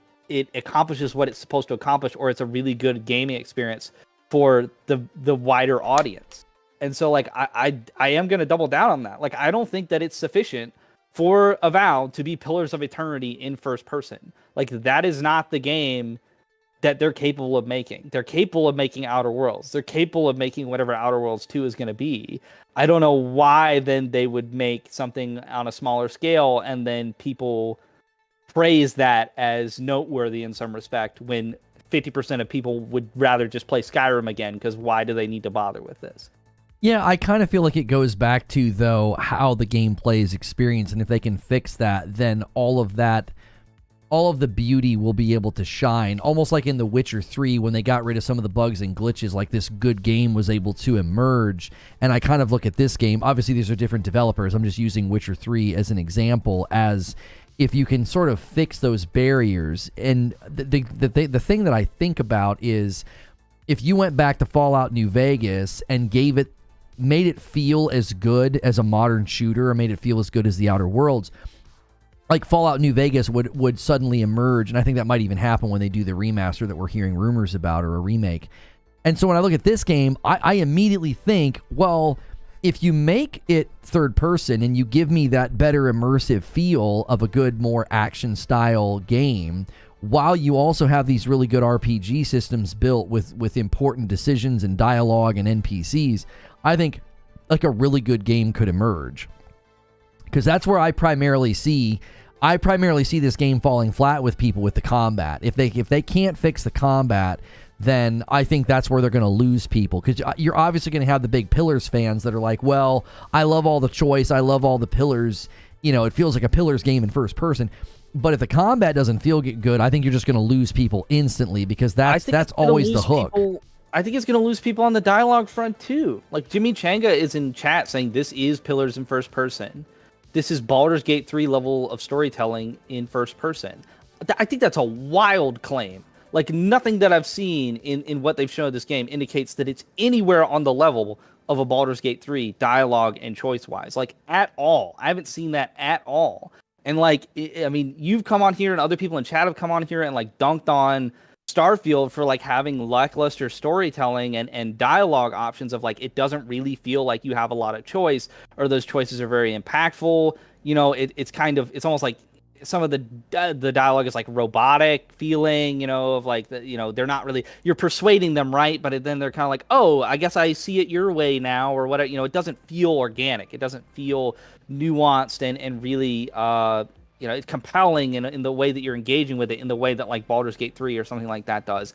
accomplishes what it's supposed to accomplish, or it's a really good gaming experience for the wider audience. And so like I am going to double down on that. Like I don't think that it's sufficient for Avowed to be Pillars of Eternity in first person. Like that is not the game that they're capable of making. They're capable of making Outer Worlds. They're capable of making whatever Outer Worlds 2 is going to be. I don't know why then they would make something on a smaller scale and then people praise that as noteworthy in some respect when 50% of people would rather just play Skyrim again, because why do they need to bother with this? Yeah, I kind of feel like it goes back to, though, how the gameplay is experienced, and if they can fix that, then all of the beauty will be able to shine. Almost like in The Witcher 3, when they got rid of some of the bugs and glitches, like this good game was able to emerge. And I kind of look at this game, obviously these are different developers, I'm just using Witcher 3 as an example, as if you can sort of fix those barriers. And the thing that I think about is, if you went back to Fallout New Vegas and made it feel as good as a modern shooter, or made it feel as good as the Outer Worlds, like Fallout New Vegas would suddenly emerge, and I think that might even happen when they do the remaster that we're hearing rumors about, or a remake. And so when I look at this game, I immediately think, well, if you make it third person and you give me that better immersive feel of a good, more action style game, while you also have these really good RPG systems built with important decisions and dialogue and NPCs, I think like a really good game could emerge. Because that's where I primarily see this game falling flat with people with the combat. If they can't fix the combat, then I think that's where they're going to lose people. Because you're obviously going to have the big Pillars fans that are like, well, I love all the choice, I love all the Pillars. You know, it feels like a Pillars game in first person. But if the combat doesn't feel good, I think you're just going to lose people instantly, because that's always the hook. I think it's going to lose people on the dialogue front too. Like Jimmy Changa is in chat saying this is Pillars in first person. This is Baldur's Gate 3 level of storytelling in first person. I think that's a wild claim. Like nothing that I've seen in what they've shown this game indicates that it's anywhere on the level of a Baldur's Gate 3 dialogue and choice wise, like at all. I haven't seen that at all. And like, I mean, you've come on here and other people in chat have come on here and like dunked on Starfield for like having lackluster storytelling and dialogue options of like, it doesn't really feel like you have a lot of choice, or those choices are very impactful. You know, it's it's almost like some of the dialogue is like robotic feeling, you know, of like, they're not really, you're persuading them, right? But then they're kind of like, oh, I guess I see it your way now, or whatever. You know, it doesn't feel organic. It doesn't feel nuanced and really, it's compelling in the way that you're engaging with it, in the way that like Baldur's Gate 3 or something like that does.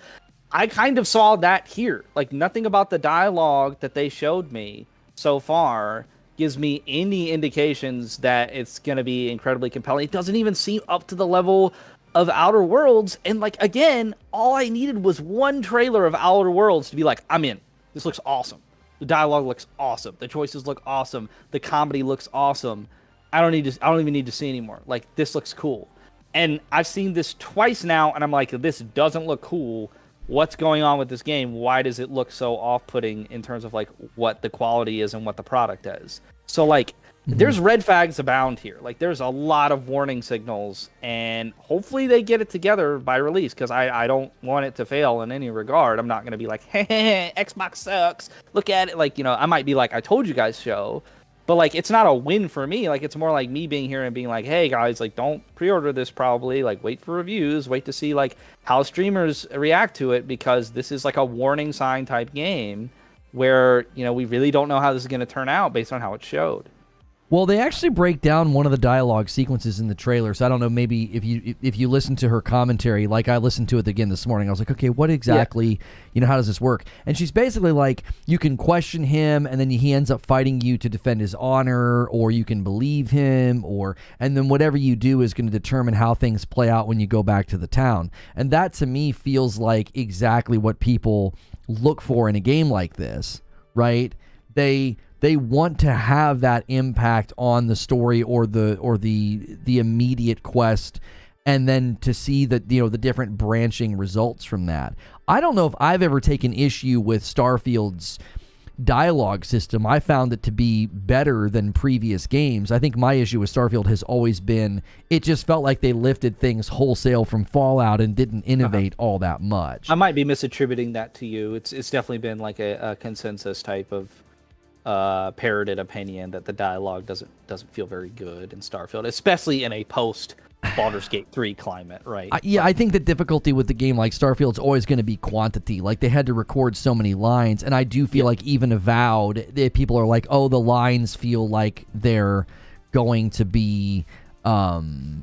I kind of saw that here. Like nothing about the dialogue that they showed me so far gives me any indications that it's going to be incredibly compelling. It doesn't even seem up to the level of Outer Worlds. And like, again, all I needed was one trailer of Outer Worlds to be like, I'm in. This looks awesome. The dialogue looks awesome. The choices look awesome. The comedy looks awesome. I don't even need to see anymore. Like, this looks cool. And I've seen this twice now, and I'm like, this doesn't look cool. What's going on with this game? Why does it look so off-putting in terms of like what the quality is and what the product is? So like, there's red flags abound here. Like, there's a lot of warning signals, and hopefully they get it together by release, because I don't want it to fail in any regard. I'm not going to be like, hey, Xbox sucks. Look at it. Like, I might be like, I told you guys so. But like, it's not a win for me. Like, it's more like me being here and being like, hey guys, like, don't pre-order this probably. Like, wait for reviews, wait to see like how streamers react to it, because this is like a warning sign type game where, you know, we really don't know how this is going to turn out based on how it showed. Well, they actually break down one of the dialogue sequences in the trailer. So I don't know, maybe if you listen to her commentary, like I listened to it again this morning, I was like, okay, what exactly, you know, how does this work? And she's basically like, you can question him, and then he ends up fighting you to defend his honor, or you can believe him, and then whatever you do is going to determine how things play out when you go back to the town. And that to me feels like exactly what people look for in a game like this, right? They want to have that impact on the story or the immediate quest, and then to see that, you know, the different branching results from that. I don't know if I've ever taken issue with Starfield's dialogue system. I found it to be better than previous games. I think my issue with Starfield has always been, it just felt like they lifted things wholesale from Fallout and didn't innovate all that much. I might be misattributing that to you. It's definitely been like a consensus type of parroted opinion that the dialogue doesn't feel very good in Starfield, especially in a post Baldur's Gate 3 climate, right? I think the difficulty with the game like Starfield's always going to be quantity. Like, they had to record so many lines, and I do feel like even Avowed, people are like, oh, the lines feel like they're going to be almost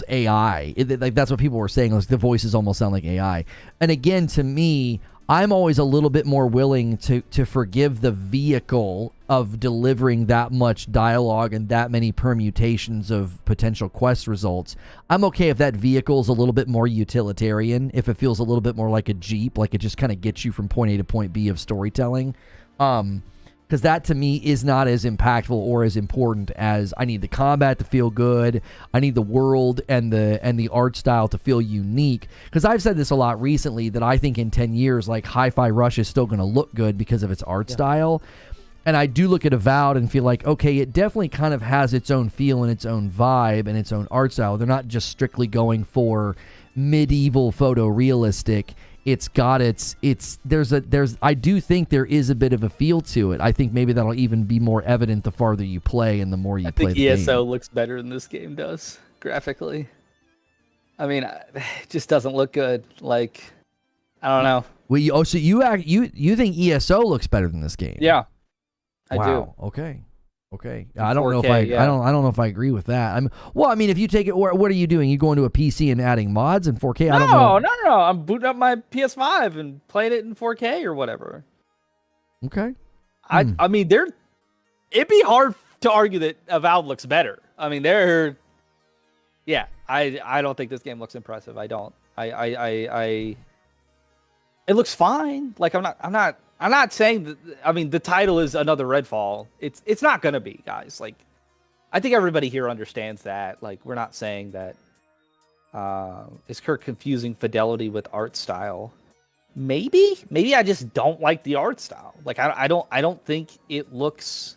AI. Like, that's what people were saying. Like, the voices almost sound like AI. And again, to me, I'm always a little bit more willing to forgive the vehicle of delivering that much dialogue and that many permutations of potential quest results. I'm okay if that vehicle is a little bit more utilitarian, if it feels a little bit more like a Jeep, like it just kind of gets you from point A to point B of storytelling. Because that to me is not as impactful or as important as I need the combat to feel good. I need the world and the art style to feel unique. Because I've said this a lot recently, that I think in 10 years, like, Hi-Fi Rush is still going to look good because of its art style. And I do look at Avowed and feel like, okay, it definitely kind of has its own feel and its own vibe and its own art style. They're not just strictly going for medieval photorealistic. It's got I do think there is a bit of a feel to it. I think maybe that'll even be more evident the farther you play and the more you play the game. I think ESO looks better than this game does graphically. I mean, it just doesn't look good. Like, I don't know. Well, so you think ESO looks better than this game? Yeah, I do. Okay. I don't know if I don't know if I agree with that. I mean, if you take it, what are you doing? You going to a PC and adding mods in 4K? I don't know. No. I'm booting up my PS5 and playing it in 4K or whatever. Okay. I mean, it'd be hard to argue that Avowed looks better. I mean, I don't think this game looks impressive. I don't. It looks fine. Like, I'm not saying that. I mean, the title is another Redfall. It's not gonna be, guys. Like, I think everybody here understands that. Like, we're not saying that. Is Kirk confusing fidelity with art style? Maybe I just don't like the art style. Like, I don't think it looks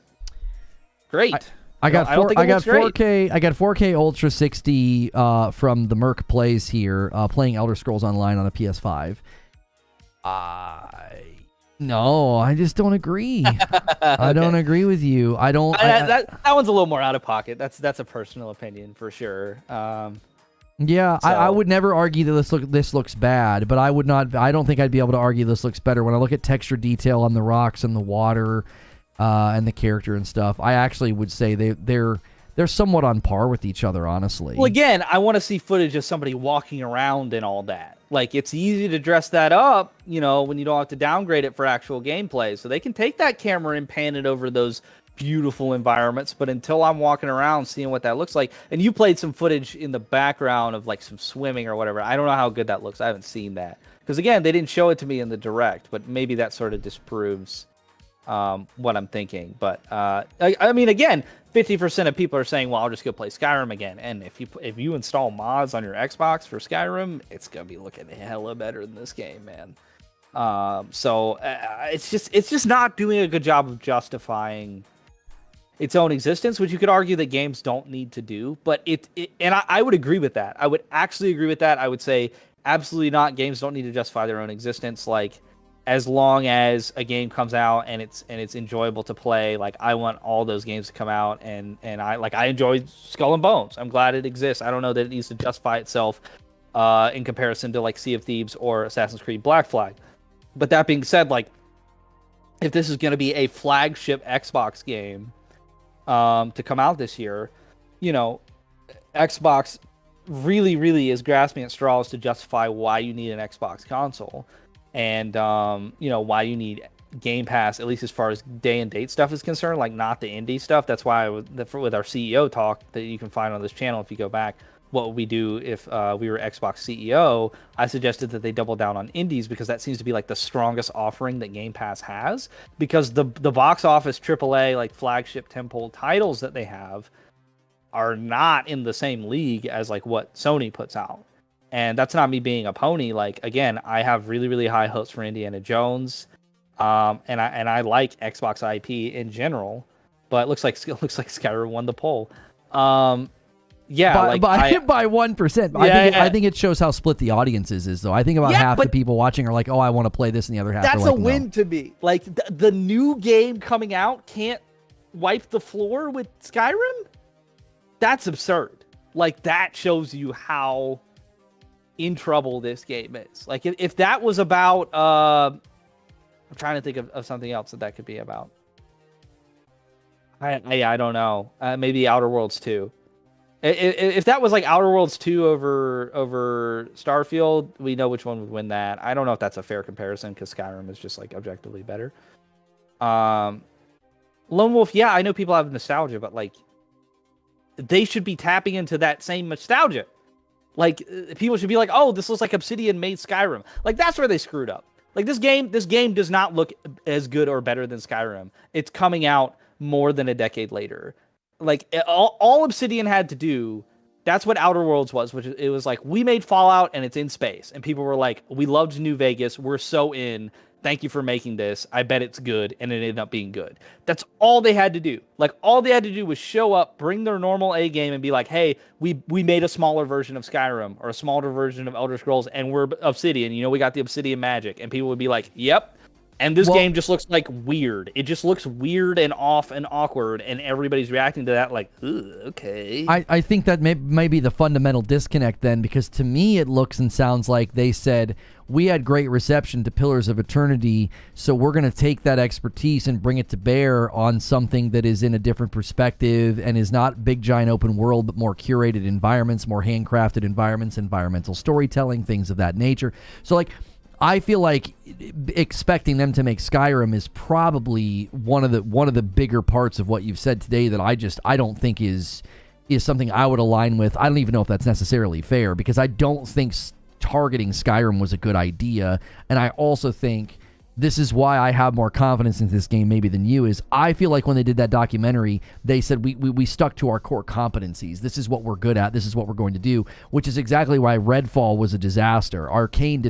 great. I got 4K. I got 4K Ultra 60 from the Merc Plays here, playing Elder Scrolls Online on a PS5. No, I just don't agree. I don't agree with you. I don't. That one's a little more out of pocket. That's a personal opinion for sure. Yeah, so. I would never argue that this looks bad, but I would not. I don't think I'd be able to argue this looks better when I look at texture detail on the rocks and the water, and the character and stuff. I actually would say they're somewhat on par with each other, honestly. Well, again, I want to see footage of somebody walking around and all that. Like, it's easy to dress that up, you know, when you don't have to downgrade it for actual gameplay. So they can take that camera and pan it over those beautiful environments. But until I'm walking around seeing what that looks like, and you played some footage in the background of like some swimming or whatever. I don't know how good that looks. I haven't seen that. Because again, they didn't show it to me in the direct, but maybe that sort of disproves what I'm thinking. But I mean, again, 50% of people are saying, well, I'll just go play Skyrim again. And if you install mods on your Xbox for Skyrim, it's gonna be looking hella better than this game, man. So it's just not doing a good job of justifying its own existence, which you could argue that games don't need to do. But I would agree with that. I would actually agree with that. I would say absolutely not. Games don't need to justify their own existence. Like, as long as a game comes out and it's enjoyable to play. Like, I want all those games to come out, and I enjoyed Skull and Bones. I'm glad it exists. I don't know that it needs to justify itself in comparison to like Sea of Thieves or Assassin's Creed Black Flag. But that being said, like, if this is going to be a flagship Xbox game to come out this year, you know, Xbox really is grasping at straws to justify why you need an Xbox console, and you know, why you need Game Pass, at least as far as day and date stuff is concerned, like not the indie stuff. That's why with our CEO talk that you can find on this channel, if you go back, what would we do if we were Xbox CEO, I suggested that they double down on indies, because that seems to be like the strongest offering that Game Pass has, because the box office AAA like flagship tentpole titles that they have are not in the same league as like what Sony puts out. And that's not me being a pony. Like, again, I have really high hopes for Indiana Jones, and I like Xbox IP in general, but it looks like Skyrim won the poll. Yeah, by 1%. I think it shows how split the audiences is, though. I think about half the people watching are like, "Oh, I want to play this," and the other half that's are like, a win to me. Like, the new game coming out can't wipe the floor with Skyrim. That's absurd. Like, that shows you how in trouble this game is. Like, if that was about, I'm trying to think of something else that could be about. I don't know. Maybe Outer Worlds 2. If that was like Outer Worlds 2 over Starfield, we know which one would win that. I don't know if that's a fair comparison, because Skyrim is just like objectively better. Lone Wolf, yeah, I know people have nostalgia, but like, they should be tapping into that same nostalgia. Like, people should be like, "Oh, this looks like Obsidian made Skyrim." Like, that's where they screwed up. Like, this game does not look as good or better than Skyrim. It's coming out more than a decade later. Like, all Obsidian had to do, that's what Outer Worlds was, which it was like, we made Fallout and it's in space. And people were like, "We loved New Vegas. We're so in. Thank you for making this. I bet it's good." And it ended up being good. That's all they had to do. Like, all they had to do was show up, bring their normal A game, and be like, "Hey, we made a smaller version of Skyrim or a smaller version of Elder Scrolls, and we're Obsidian. You know, we got the Obsidian magic." And people would be like, "Yep." And this game just looks like weird. It just looks weird and off and awkward, and everybody's reacting to that like, "Ugh, okay." I think that may be the fundamental disconnect then, because to me it looks and sounds like they said, "We had great reception to Pillars of Eternity, so we're going to take that expertise and bring it to bear on something that is in a different perspective and is not big, giant open world, but more curated environments, more handcrafted environments, environmental storytelling, things of that nature." So, like, I feel like expecting them to make Skyrim is probably one of the bigger parts of what you've said today that I don't think is something I would align with. I don't even know if that's necessarily fair, because I don't think targeting Skyrim was a good idea, and I also think this is why I have more confidence in this game maybe than you is. I feel like when they did that documentary, they said we stuck to our core competencies. This is what we're good at. This is what we're going to do, which is exactly why Redfall was a disaster. Arcane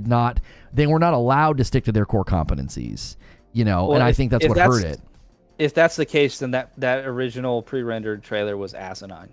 they were not allowed to stick to their core competencies, you know, and I think that's what hurt it. If that's the case, then that original pre-rendered trailer was asinine.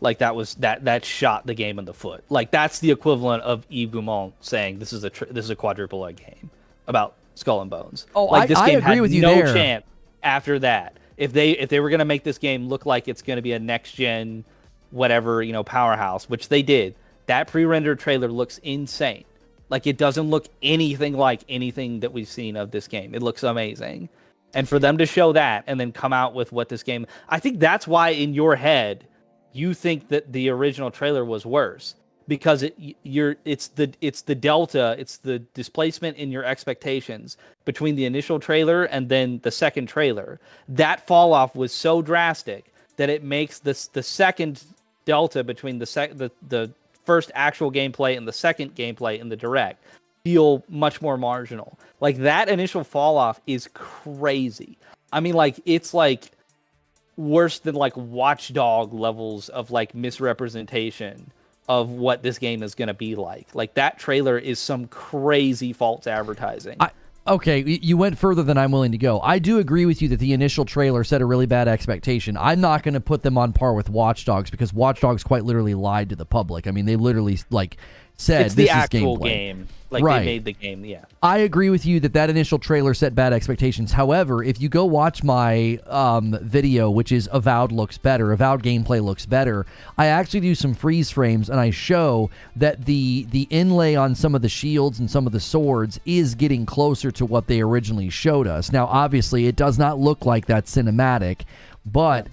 Like, that shot the game in the foot. Like, that's the equivalent of Yves Guillemot saying this is a quadruple A game about Skull and Bones. Oh, like, this game agree had with you no there. chance after that. If they were gonna make this game look like it's gonna be a next gen, whatever, you know, powerhouse, which they did, that pre-rendered trailer looks insane. Like, it doesn't look anything like anything that we've seen of this game. It looks amazing. And for them to show that and then come out with what this game, I think that's why in your head you think that the original trailer was worse, because it's the delta, it's the displacement in your expectations between the initial trailer and then the second trailer. That fall off was so drastic that it makes the second delta between the first actual gameplay and the second gameplay in the direct feel much more marginal. Like, that initial fall off is crazy. I mean, like, it's like worse than like Watchdog levels of like misrepresentation of what this game is going to be like. Like, that trailer is some crazy false advertising. Okay, you went further than I'm willing to go. I do agree with you that the initial trailer set a really bad expectation. I'm not going to put them on par with Watch Dogs, because Watch Dogs quite literally lied to the public. I mean, they literally like said it's the this is actual gameplay. game. Like Right. they made the game, yeah. I agree with you that initial trailer set bad expectations. However, if you go watch my video, which is Avowed looks better, Avowed gameplay looks better, I actually do some freeze frames and I show that the inlay on some of the shields and some of the swords is getting closer to what they originally showed us. Now, obviously, it does not look like that cinematic, but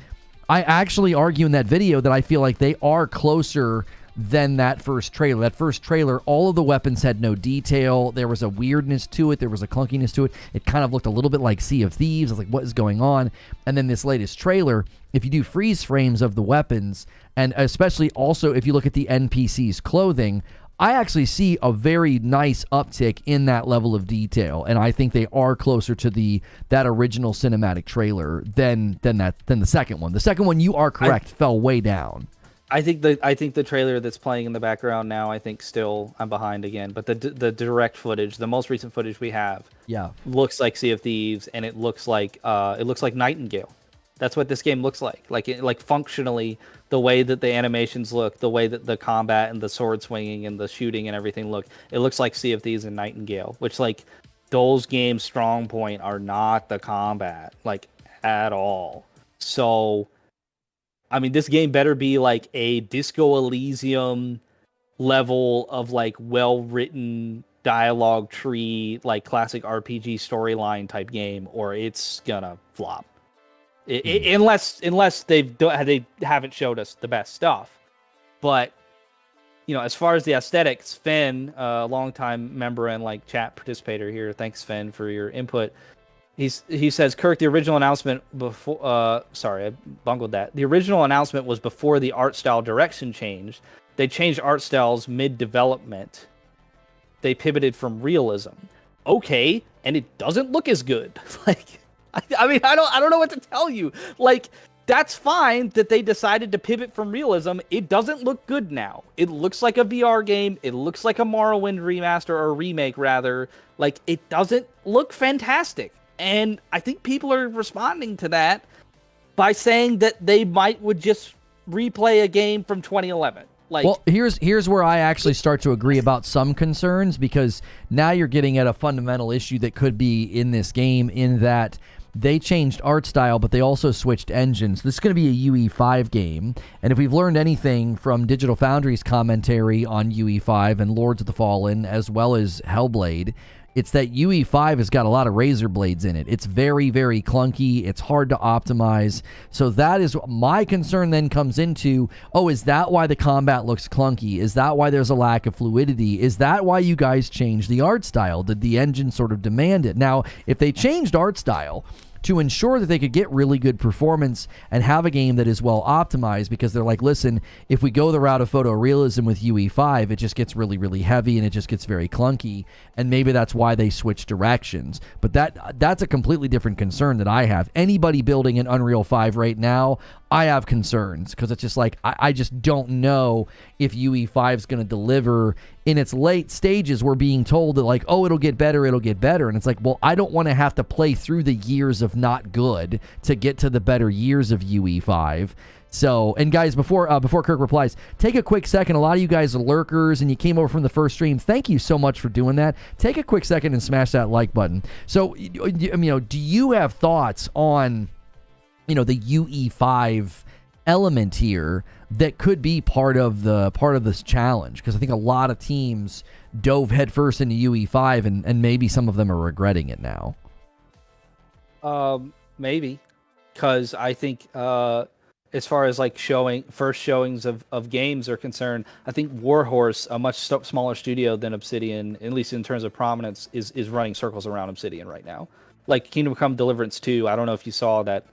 I actually argue in that video that I feel like they are closer than that first trailer. That first trailer, all of the weapons had no detail. There was a weirdness to it. There was a clunkiness to it. It kind of looked a little bit like Sea of Thieves. I was like, what is going on? And then this latest trailer, if you do freeze frames of the weapons, and especially also if you look at the NPC's clothing, I actually see a very nice uptick in that level of detail, and I think they are closer to that original cinematic trailer than the second one. The second one, you are correct, fell way down. I think the trailer that's playing in the background now, I think still I'm behind again. But the direct footage, the most recent footage we have, looks like Sea of Thieves, and it looks like Nightingale. That's what this game looks like. Like functionally, the way that the animations look, the way that the combat and the sword swinging and the shooting and everything look, it looks like Sea of Thieves and Nightingale. Which like those games' strong point are not the combat like at all. So. I mean, this game better be like a Disco Elysium level of like well-written dialogue tree, like classic RPG storyline type game, or it's gonna flop. Unless they haven't showed us the best stuff. But as far as the aesthetics, Finn, a longtime member and like chat participator here, thanks Finn for your input. He says, Kirk, the original announcement before... sorry, I bungled that. The original announcement was before the art style direction changed. They changed art styles mid-development. They pivoted from realism. Okay, and it doesn't look as good. Like, I mean, I don't know what to tell you. Like, that's fine that they decided to pivot from realism. It doesn't look good now. It looks like a VR game. It looks like a Morrowind remaster, or remake, rather. Like, it doesn't look fantastic. And I think people are responding to that by saying that they would just replay a game from 2011. Like, well, here's where I actually start to agree about some concerns, because now you're getting at a fundamental issue that could be in this game, in that they changed art style, but they also switched engines. This is going to be a UE5 game, and if we've learned anything from Digital Foundry's commentary on UE5 and Lords of the Fallen, as well as Hellblade, it's that UE5 has got a lot of razor blades in it. It's very, very clunky. It's hard to optimize. So that is my concern then comes into, is that why the combat looks clunky? Is that why there's a lack of fluidity? Is that why you guys changed the art style? Did the engine sort of demand it? Now, if they changed art style to ensure that they could get really good performance and have a game that is well optimized, because they're like, listen, if we go the route of photorealism with UE5, it just gets really, really heavy and it just gets very clunky, and maybe that's why they switched directions. But that's a completely different concern that I have. Anybody building an Unreal 5 right now, I have concerns, because it's just like, I just don't know if UE5 is going to deliver. In its late stages, we're being told that like, it'll get better. And it's like, well, I don't want to have to play through the years of not good to get to the better years of UE5. So, and guys, before Kirk replies, take a quick second. A lot of you guys are lurkers and you came over from the first stream. Thank you so much for doing that. Take a quick second and smash that like button. So, do you have thoughts on, the UE5 element here that could be part of this challenge? Because I think a lot of teams dove headfirst into UE5 and maybe some of them are regretting it now. Maybe, because I think as far as like first showings of games are concerned, I think Warhorse, a much smaller studio than Obsidian, at least in terms of prominence, is running circles around Obsidian right now. Like Kingdom Come Deliverance 2, I don't know if you saw that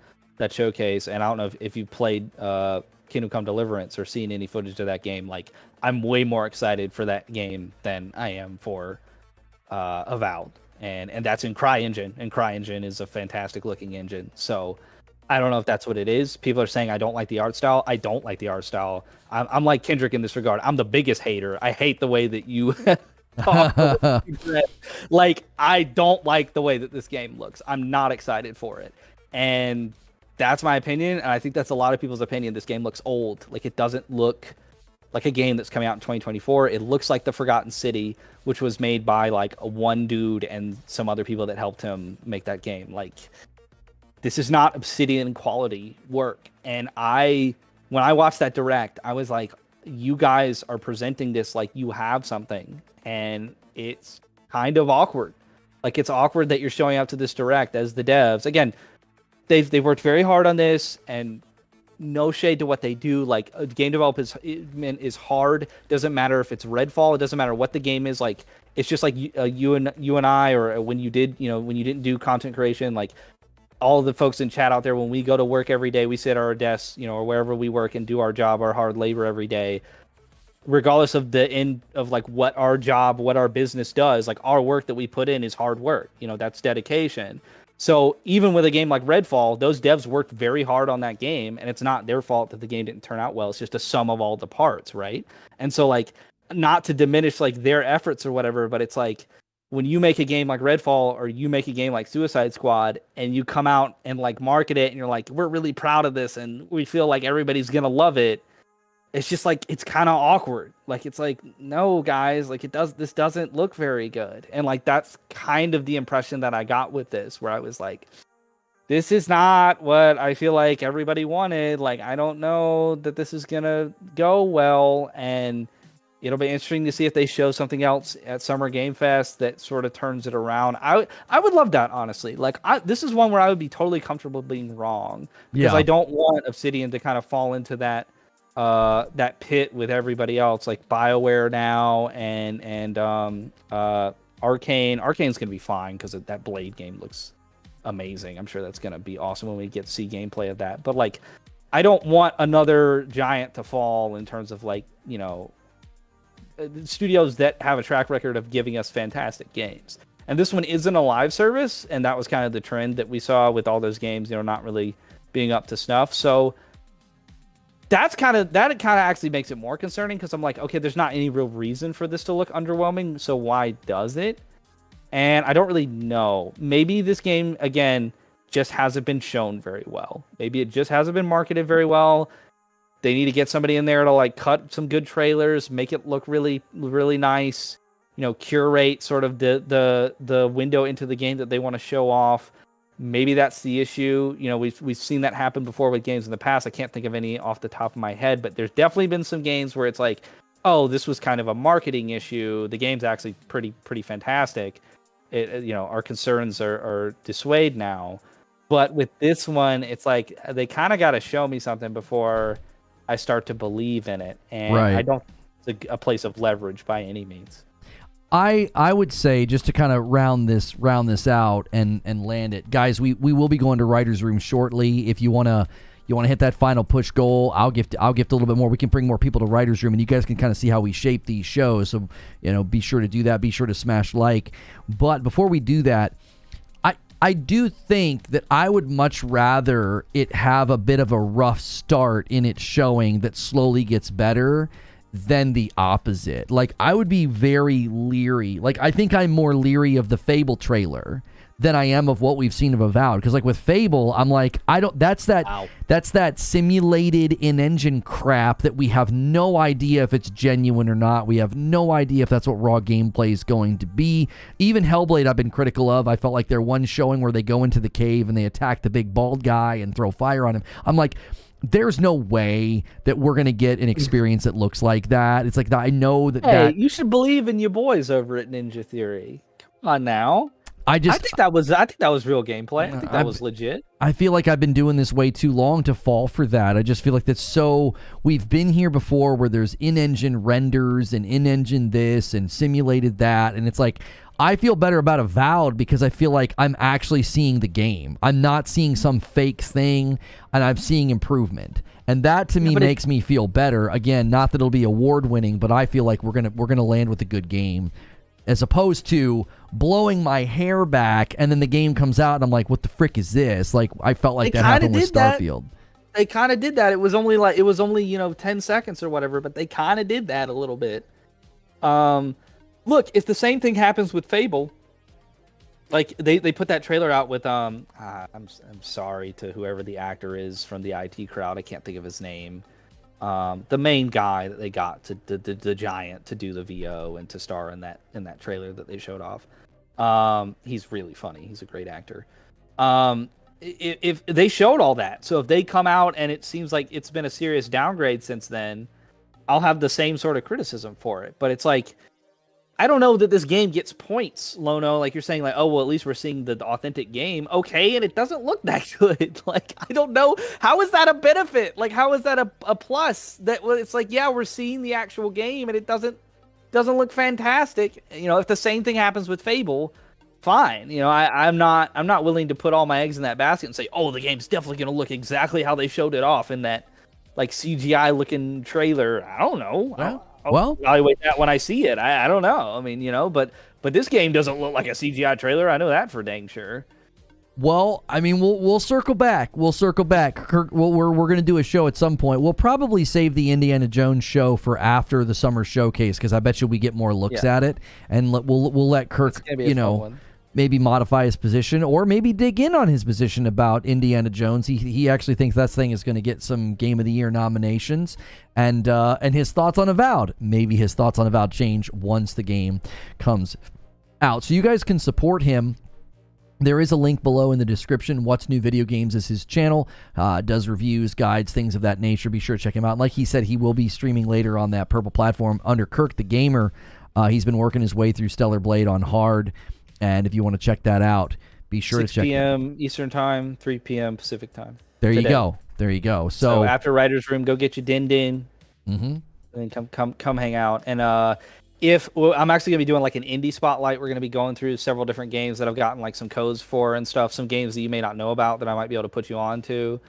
showcase, and I don't know if you played Kingdom Come Deliverance or seen any footage of that game. Like, I'm way more excited for that game than I am for Avowed, and that's in CryEngine, and CryEngine is a fantastic looking engine. So I don't know if that's what it is. People are saying I don't like the art style. I don't like the art style. I'm like Kendrick in this regard. I'm the biggest hater. I hate the way that you like, I don't like the way that this game looks. I'm not excited for it, and that's my opinion, and I think that's a lot of people's opinion. This game looks old. Like, it doesn't look like a game that's coming out in 2024. It looks like The Forgotten City, which was made by like a one dude and some other people that helped him make that game. Like, this is not Obsidian quality work. And when I watched that direct, I was like, you guys are presenting this like you have something, and it's kind of awkward. Like, it's awkward that you're showing up to this direct as the devs. Again, they've worked very hard on this, and no shade to what they do. Like, game development is hard. Doesn't matter if it's Redfall. It doesn't matter what the game is. Like, it's just like you and I, or when you didn't do content creation, like all the folks in chat out there, when we go to work every day, we sit at our desks, or wherever we work and do our job, our hard labor every day, regardless of the end of like what our job, what our business does. Like, our work that we put in is hard work. That's dedication. So even with a game like Redfall, those devs worked very hard on that game, and it's not their fault that the game didn't turn out well. It's just a sum of all the parts, right? And so, like, not to diminish like their efforts or whatever, but it's like, when you make a game like Redfall, or you make a game like Suicide Squad, and you come out and like market it, and you're like, we're really proud of this, and we feel like everybody's gonna love it. It's just like, it's kind of awkward. Like, it's like, no, guys, like, this doesn't look very good. And like, that's kind of the impression that I got with this, where I was like, this is not what I feel like everybody wanted. Like, I don't know that this is gonna go well, and it'll be interesting to see if they show something else at Summer Game Fest that sort of turns it around. I would love that, honestly. Like, this is one where I would be totally comfortable being wrong, because I don't want Obsidian to kind of fall into that pit with everybody else, like BioWare now, and Arcane. Arcane's gonna be fine because that Blade game looks amazing. I'm sure that's gonna be awesome when we get to see gameplay of that. But like, I don't want another giant to fall in terms of like, studios that have a track record of giving us fantastic games. And this one isn't a live service, and that was kind of the trend that we saw with all those games, not really being up to snuff. So that kind of actually makes it more concerning, because I'm like, okay, there's not any real reason for this to look underwhelming, so why does it? And I don't really know. Maybe this game, again, just hasn't been shown very well. Maybe it just hasn't been marketed very well. They need to get somebody in there to like cut some good trailers, make it look really, really nice, curate sort of the window into the game that they want to show off. Maybe that's the issue. We've seen that happen before with games in the past. I can't think of any off the top of my head, but there's definitely been some games where it's like, oh, this was kind of a marketing issue. The game's actually pretty fantastic. Our concerns are dissuaded now. But with this one, it's like they kind of got to show me something before I start to believe in it. And I don't think it's a place of leverage by any means. I would say, just to kind of round this out and land it, guys, we will be going to Writer's Room shortly. If you wanna hit that final push goal, I'll gift a little bit more. We can bring more people to Writer's Room, and you guys can kind of see how we shape these shows. So be sure to do that. Be sure to smash like. But before we do that, I do think that I would much rather it have a bit of a rough start in its showing that slowly gets better than the opposite. Like, I would be very leery. Like, I think I'm more leery of the Fable trailer than I am of what we've seen of Avowed. Because like with Fable, I'm like, that's that simulated in-engine crap that we have no idea if it's genuine or not. We have no idea if that's what raw gameplay is going to be. Even Hellblade I've been critical of. I felt like their one showing where they go into the cave and they attack the big bald guy and throw fire on him. I'm like, there's no way that we're going to get an experience that looks like that. It's like, I know that... Hey, you should believe in your boys over at Ninja Theory. Come on now. I think that was real gameplay. I think that was legit. I feel like I've been doing this way too long to fall for that. I just feel like that's so... We've been here before where there's in-engine renders and in-engine this and simulated that, and it's like... I feel better about Avowed because I feel like I'm actually seeing the game. I'm not seeing some fake thing, and I'm seeing improvement. And that to me makes me feel better. Again, not that it'll be award winning, but I feel like we're gonna land with a good game, as opposed to blowing my hair back and then the game comes out and I'm like, what the frick is this? Like, I felt like that happened with Starfield. They kind of did that. It was only 10 seconds or whatever, but they kind of did that a little bit. Look, if the same thing happens with Fable, like they put that trailer out with I'm sorry to whoever the actor is from the IT crowd. I can't think of his name. the main guy that they got to the giant to do the VO and to star in that trailer that they showed off. He's really funny. He's a great actor. If they showed all that, so if they come out and it seems like it's been a serious downgrade since then, I'll have the same sort of criticism for it. But it's like, I don't know that this game gets points, Lono. Like you're saying, like, oh well, at least we're seeing the authentic game. Okay, and it doesn't look that good. Like, I don't know, how is that a benefit? Like, how is that a plus? That it's like, yeah, we're seeing the actual game, and it doesn't look fantastic. You know, if the same thing happens with Fable, fine. You know, I'm not willing to put all my eggs in that basket and say, oh, the game's definitely going to look exactly how they showed it off in that like CGI looking trailer. I don't know. I'll evaluate that when I see it. I don't know. I mean, you know, but this game doesn't look like a CGI trailer. I know that for dang sure. Well, I mean, we'll circle back. We'll circle back. Kirk, we're going to do a show at some point. We'll probably save the Indiana Jones show for after the summer showcase because I bet you we get more looks at it, and we'll let Kirk, you know, maybe modify his position or maybe dig in on his position about Indiana Jones. He actually thinks that thing is going to get some Game of the Year nominations, and his thoughts on Avowed. Maybe his thoughts on Avowed change once the game comes out. So you guys can support him. There is a link below in the description. What's New Video Games is his channel. Does reviews, guides, things of that nature. Be sure to check him out. And like he said, he will be streaming later on that purple platform under Kirk the Gamer. He's been working his way through Stellar Blade on hard. And if you want to check that out, be sure to check 6 p.m. Eastern Time, 3 p.m. Pacific Time. There you go. There you go. So after Writer's Room, go get your din. Mm-hmm. And then come hang out. And I'm actually going to be doing like an indie spotlight. We're going to be going through several different games that I've gotten like some codes for and stuff. Some games that you may not know about that I might be able to put you on to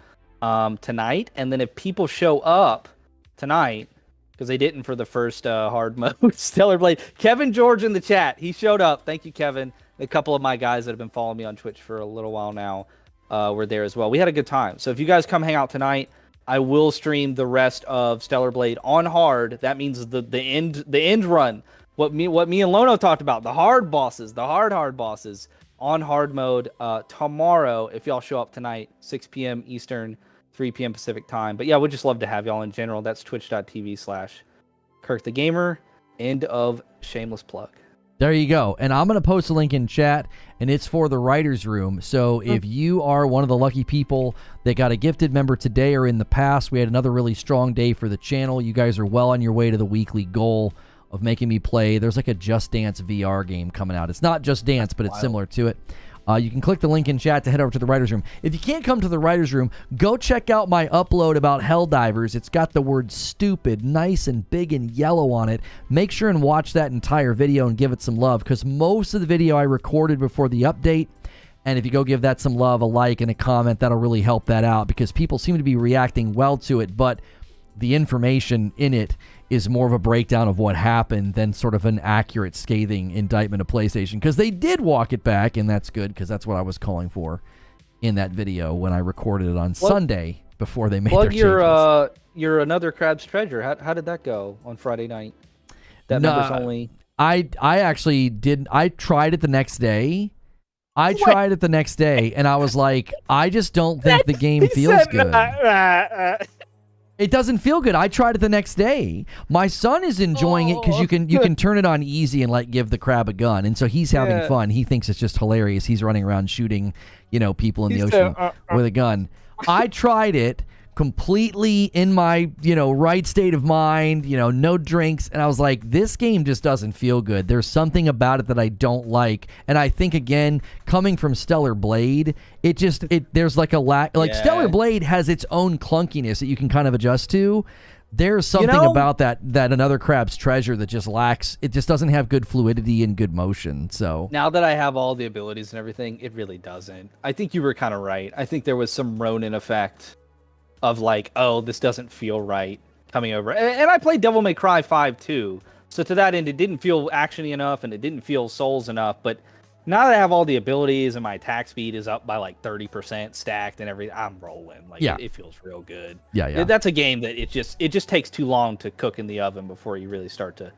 tonight. And then if people show up tonight, because they didn't for the first hard mode Stellar Blade. Kevin George in the chat. He showed up. Thank you, Kevin. A couple of my guys that have been following me on Twitch for a little while now were there as well. We had a good time. So if you guys come hang out tonight, I will stream the rest of Stellar Blade on hard. That means the end run. What me and Lono talked about, the hard bosses, the hard bosses on hard mode tomorrow. If y'all show up tonight, 6 p.m. Eastern, 3 p.m. Pacific time. But yeah, we'd just love to have y'all in general. That's twitch.tv/Kirk the Gamer. End of shameless plug. There you go. And I'm going to post a link in chat, and it's for the Writer's Room. So if you are one of the lucky people that got a gifted member today or in the past, we had another really strong day for the channel. You guys are well on your way to the weekly goal of making me play. There's like a Just Dance VR game coming out. It's not Just Dance, but it's similar to it. You can click the link in chat to head over to the Writer's Room. If you can't come to the Writer's Room, go check out my upload about Helldivers. It's got the word stupid nice and big and yellow on it. Make sure and watch that entire video and give it some love, because most of the video I recorded before the update. And if you go give that some love, a like and a comment, that'll really help that out, because people seem to be reacting well to it, but the information in it is more of a breakdown of what happened than sort of an accurate, scathing indictment of PlayStation, because they did walk it back, and that's good, because that's what I was calling for in that video when I recorded it on Sunday before they made their changes. You're another Crab's Treasure. How did that go on Friday night? That members only. I actually didn't. I tried it the next day. Tried it the next day, and I was like, I just don't think the game feels good. It doesn't feel good. I tried it the next day. My son is enjoying it because you can turn it on easy and like give the crab a gun, and so he's having fun. He thinks it's just hilarious. He's running around shooting, people in the ocean with a gun. I tried it completely in my right state of mind, no drinks, and I was like, this game just doesn't feel good. There's something about it that I don't like, and I think, again, coming from Stellar Blade, there's like a lack. Like, Stellar Blade has its own clunkiness that you can kind of adjust to. There's something about that another Crab's Treasure that just lacks. It just doesn't have good fluidity and good motion. So now that I have all the abilities and everything, it really doesn't. I think you were kind of right. I think there was some Ronin effect of like, oh, this doesn't feel right coming over. And I played Devil May Cry 5 too. So to that end, it didn't feel actiony enough and it didn't feel Souls enough. But now that I have all the abilities and my attack speed is up by like 30% stacked and everything, I'm rolling. Like, it feels real good. Yeah. That's a game that it just takes too long to cook in the oven before you really start to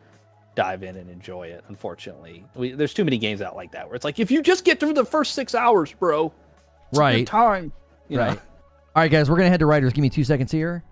dive in and enjoy it, unfortunately. There's too many games out like that where it's like, if you just get through the first 6 hours, bro, it's a good time. You know? All right, guys, we're going to head to Writers. Give me 2 seconds here.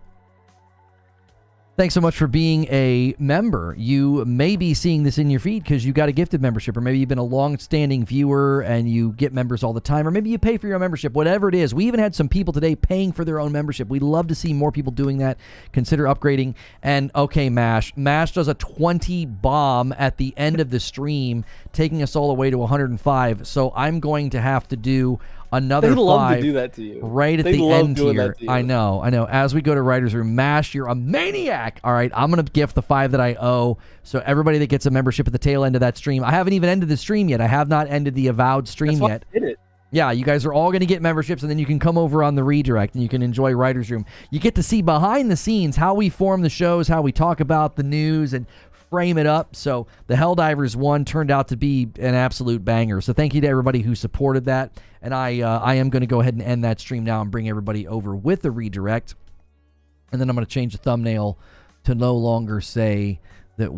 Thanks so much for being a member. You may be seeing this in your feed because you got a gifted membership, or maybe you've been a long-standing viewer and you get members all the time, or maybe you pay for your own membership. Whatever it is, we even had some people today paying for their own membership. We'd love to see more people doing that. Consider upgrading. And okay, Mash does a 20 bomb at the end of the stream, taking us all the way to 105. So I'm going to have to do another They love 5 to do that to you. right at They the love end doing here. that to you. I know. As we go to Writer's Room, Mash, you're a maniac. All right, I'm going to gift the 5 that I owe. So everybody that gets a membership at the tail end of that stream, I haven't even ended the stream yet. I have not ended the Avowed stream That's why yet. I did it. Yeah, you guys are all going to get memberships, and then you can come over on the redirect, and you can enjoy Writer's Room. You get to see behind the scenes how we form the shows, how we talk about the news, and frame it up. So the Helldivers 1 turned out to be an absolute banger. So thank you to everybody who supported that. And I am going to go ahead and end that stream now and bring everybody over with the redirect. And then I'm going to change the thumbnail to no longer say that